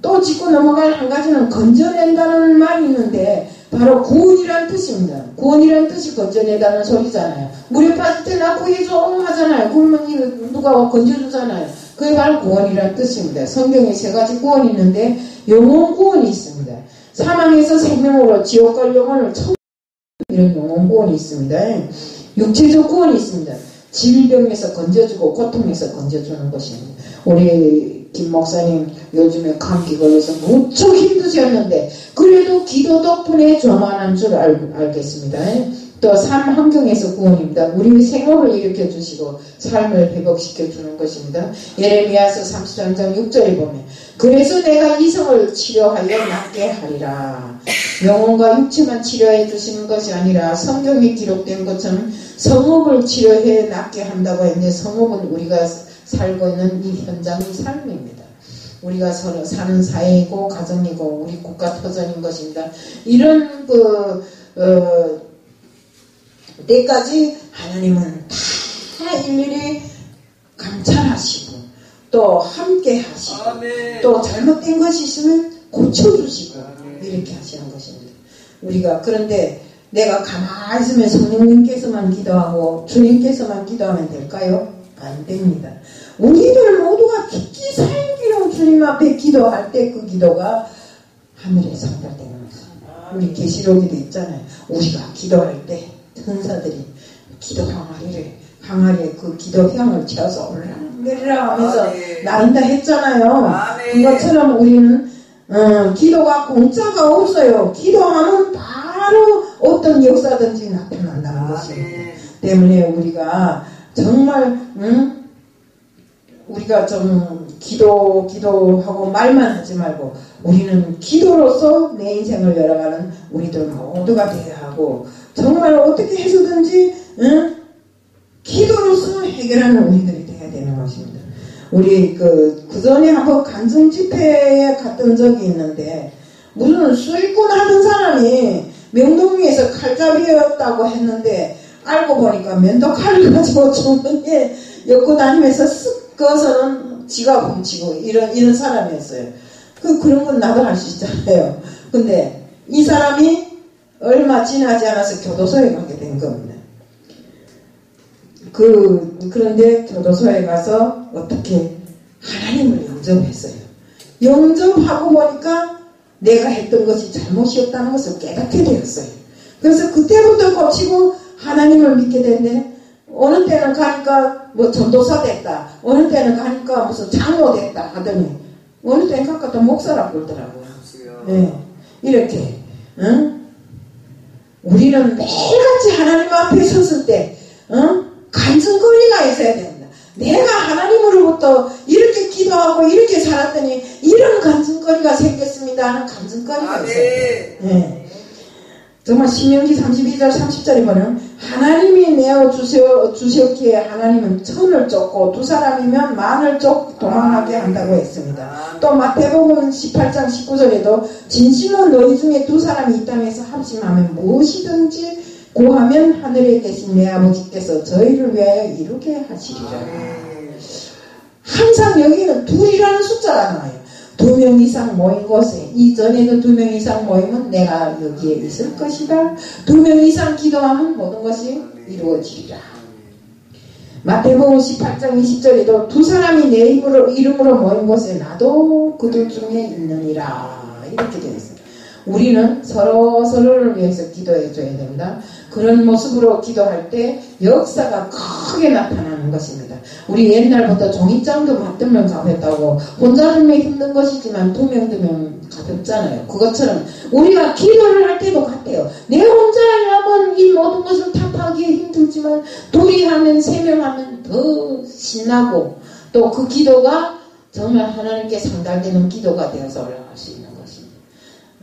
또 짚고 넘어갈 한 가지는 건져낸다는 말이 있는데 바로 구원이란 뜻입니다. 구원이란 뜻이 건져내다는 소리잖아요. 물에 빠질 때 나 구해줘 하잖아요. 그러면 누가 건져주잖아요. 그게 바로 구원이란 뜻입니다. 성경에 세 가지 구원이 있는데 영혼 구원이 있습니다. 사망에서 생명으로 지옥 갈 영혼을 이런 영혼 구원이 있습니다. 육체적 구원이 있습니다. 질병에서 건져주고 고통에서 건져주는 것입니다. 우리 김 목사님 요즘에 감기 걸려서 무척 힘드셨는데 그래도 기도 덕분에 좋아하는 줄 알겠습니다. 또 삶 환경에서 구원입니다. 우리 생업을 일으켜주시고 삶을 회복시켜주는 것입니다. 예레미야서 33장 6절에 보면 그래서 내가 이성을 치료하여 낫게 하리라. 영혼과 육체만 치료해 주시는 것이 아니라 성경에 기록된 것처럼 성업을 치료해 낫게 한다고 했는데 성업은 우리가 살고 있는 이 현장의 삶입니다. 우리가 서로 사는 사회이고 가정이고 우리 국가 터전인 것입니다. 이런 때까지 하나님은 다 일일이 감찰하시고 또 함께 하시고 또 잘못된 것이 있으면 고쳐주시고 이렇게 하시는 것입니다. 우리가 그런데 내가 가만히 있으면 성령님께서만 기도하고 주님께서만 기도하면 될까요? 안 됩니다. 우리들 모두가 깊이 살기로 주님 앞에 기도할 때 그 기도가 하늘에 상달되는 것입니다. 우리 계시록에도 있잖아요. 우리가 기도할 때 천사들이 기도 항아리에 그 기도 향을 채워서 올라내리라 하면서 나른다 했잖아요. 그것처럼 우리는 기도가 공짜가 없어요. 기도하면 바로 어떤 역사든지 나타난다는 것입니다. 때문에 우리가 정말 우리가 좀 기도하고 말만 하지 말고 우리는 기도로서 내 인생을 열어가는 우리들 모두가 되어야 하고 정말 어떻게 해서든지 기도로서 해결하는 우리들이 되어야 되는 것입니다. 우리 그 전에 한번 간증 집회에 갔던 적이 있는데 무슨 수익군 하던 사람이 명동위에서 칼잡이였다고 했는데 알고 보니까 면도칼을 가지고 주머니에 엮고 다니면서 쓱 그어서는 지가 훔치고 이런 사람이었어요. 그런 건 나도 할 수 있잖아요. 근데 이 사람이 얼마 지나지 않아서 교도소에 가게 된 겁니다. 그런데 교도소에 가서 어떻게 하나님을 영접했어요. 영접하고 보니까 내가 했던 것이 잘못이었다는 것을 깨닫게 되었어요. 그래서 그때부터 고치고 하나님을 믿게 됐는데 어느 때는 가니까 뭐 전도사 됐다. 어느 때는 가니까 무슨 장로 됐다 하더니 어느 때는 가니까 또 목사라고 그러더라고요. 네. 이렇게 우리는 매일같이 하나님 앞에 섰을 때 간증거리가 있어야 됩니다. 내가 하나님으로부터 이렇게 기도하고 이렇게 살았더니 이런 간증거리가 생겼습니다 하는 간증거리가 있어요. 네. 정말 신명기 32절 30절에 보면 하나님이 내어주셨기에 하나님은 천을 쫓고 두 사람이면 만을 쫓 도망하게 한다고 했습니다. 또 마태복음 18장 19절에도 진실로 너희 중에 두 사람이 이 땅에서 합심하면 무엇이든지 고하면 하늘에 계신 내 아버지께서 저희를 위하여 이루게 하시리라. 항상 여기는 둘이라는 숫자가 나와요. 2명 이상 모인 곳에 이전에도 2명 이상 모이면 내가 여기에 있을 것이다. 2명 이상 기도하면 모든 것이 이루어지리라. 마태복음 18장 20절에도 두 사람이 내 이름으로 모인 곳에 나도 그들 중에 있느니라. 이렇게 되어 있어요. 우리는 서로를 위해서 기도해 줘야 됩니다. 그런 모습으로 기도할 때 역사가 크게 나타나는 것입니다. 우리 옛날부터 종이장도 받들면 가볍다고, 혼자 들면 힘든 것이지만 두 명 들면 가볍잖아요. 그것처럼 우리가 기도를 할 때도 같아요. 내 혼자 하면 이 모든 것을 탑하기에 힘들지만 둘이 하면, 세 명 하면 더 신나고, 또 그 기도가 정말 하나님께 상달되는 기도가 되어서 올라갈 수 있는 것입니다.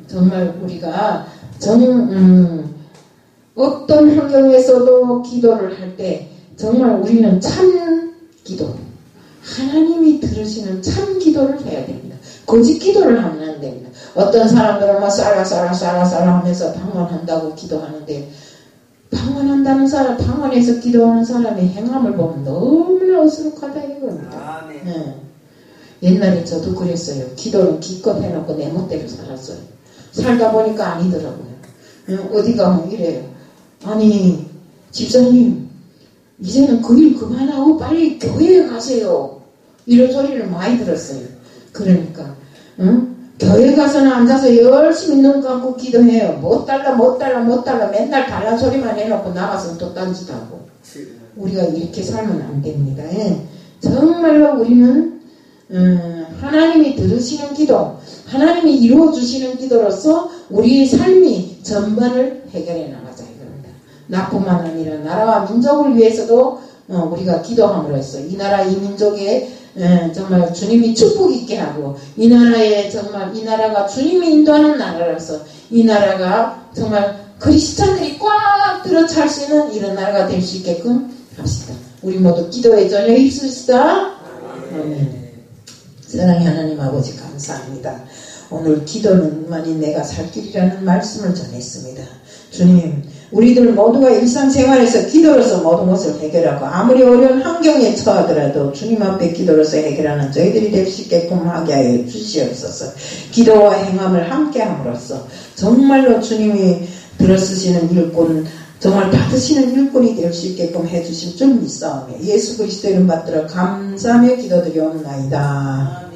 정말 우리가 어떤 환경에서도 기도를 할 때 정말 우리는 참 기도, 하나님이 들으시는 참 기도를 해야 됩니다. 거짓 기도를 하면 안 됩니다. 어떤 사람들은 막 쌀라 하면서 방언한다고 기도하는데, 방언한다는 사람, 방언에서 기도하는 사람의 행함을 보면 너무나 어수룩하다 이겁니다. 네. 옛날에 저도 그랬어요. 기도는 기껏 해놓고 내 멋대로 살았어요. 살다 보니까 아니더라고요. 어디 가면 이래요. 아니, 집사님, 이제는 그 일 그만하고 빨리 교회에 가세요. 이런 소리를 많이 들었어요. 그러니까, 교회 가서는 앉아서 열심히 눈 감고 기도해요. 못 달라 맨날 달란 소리만 해놓고 나가서 또 딴짓하고. 우리가 이렇게 살면 안 됩니다. 예. 정말로 우리는 하나님이 들으시는 기도, 하나님이 이루어주시는 기도로서 우리의 삶이 전반을 해결해 나가자 이겁니다. 나뿐만 아니라 나라와 민족을 위해서도 우리가 기도함으로써 이 나라 이 민족에 정말 주님이 축복 있게 하고, 이 나라에 정말 이 나라가 주님이 인도하는 나라라서 이 나라가 정말 그리스도인들이 꽉 들어찰 수 있는 이런 나라가 될 수 있게끔 합시다. 우리 모두 기도에 전혀 입술시다. 아멘. 사랑의 하나님 아버지 감사합니다. 오늘 기도는 만일 내가 살 길이라는 말씀을 전했습니다. 주님, 우리들 모두가 일상생활에서 기도로서 모든 것을 해결하고 아무리 어려운 환경에 처하더라도 주님 앞에 기도로서 해결하는 저희들이 될 수 있게끔 하게 하여 주시옵소서. 기도와 행함을 함께 함으로써 정말로 주님이 들어쓰시는 일꾼, 정말 받으시는 일꾼이 될 수 있게끔 해주실 줄 믿사오며 예수 그리스도 이름 받들어 감사하며 기도드리옵나이다.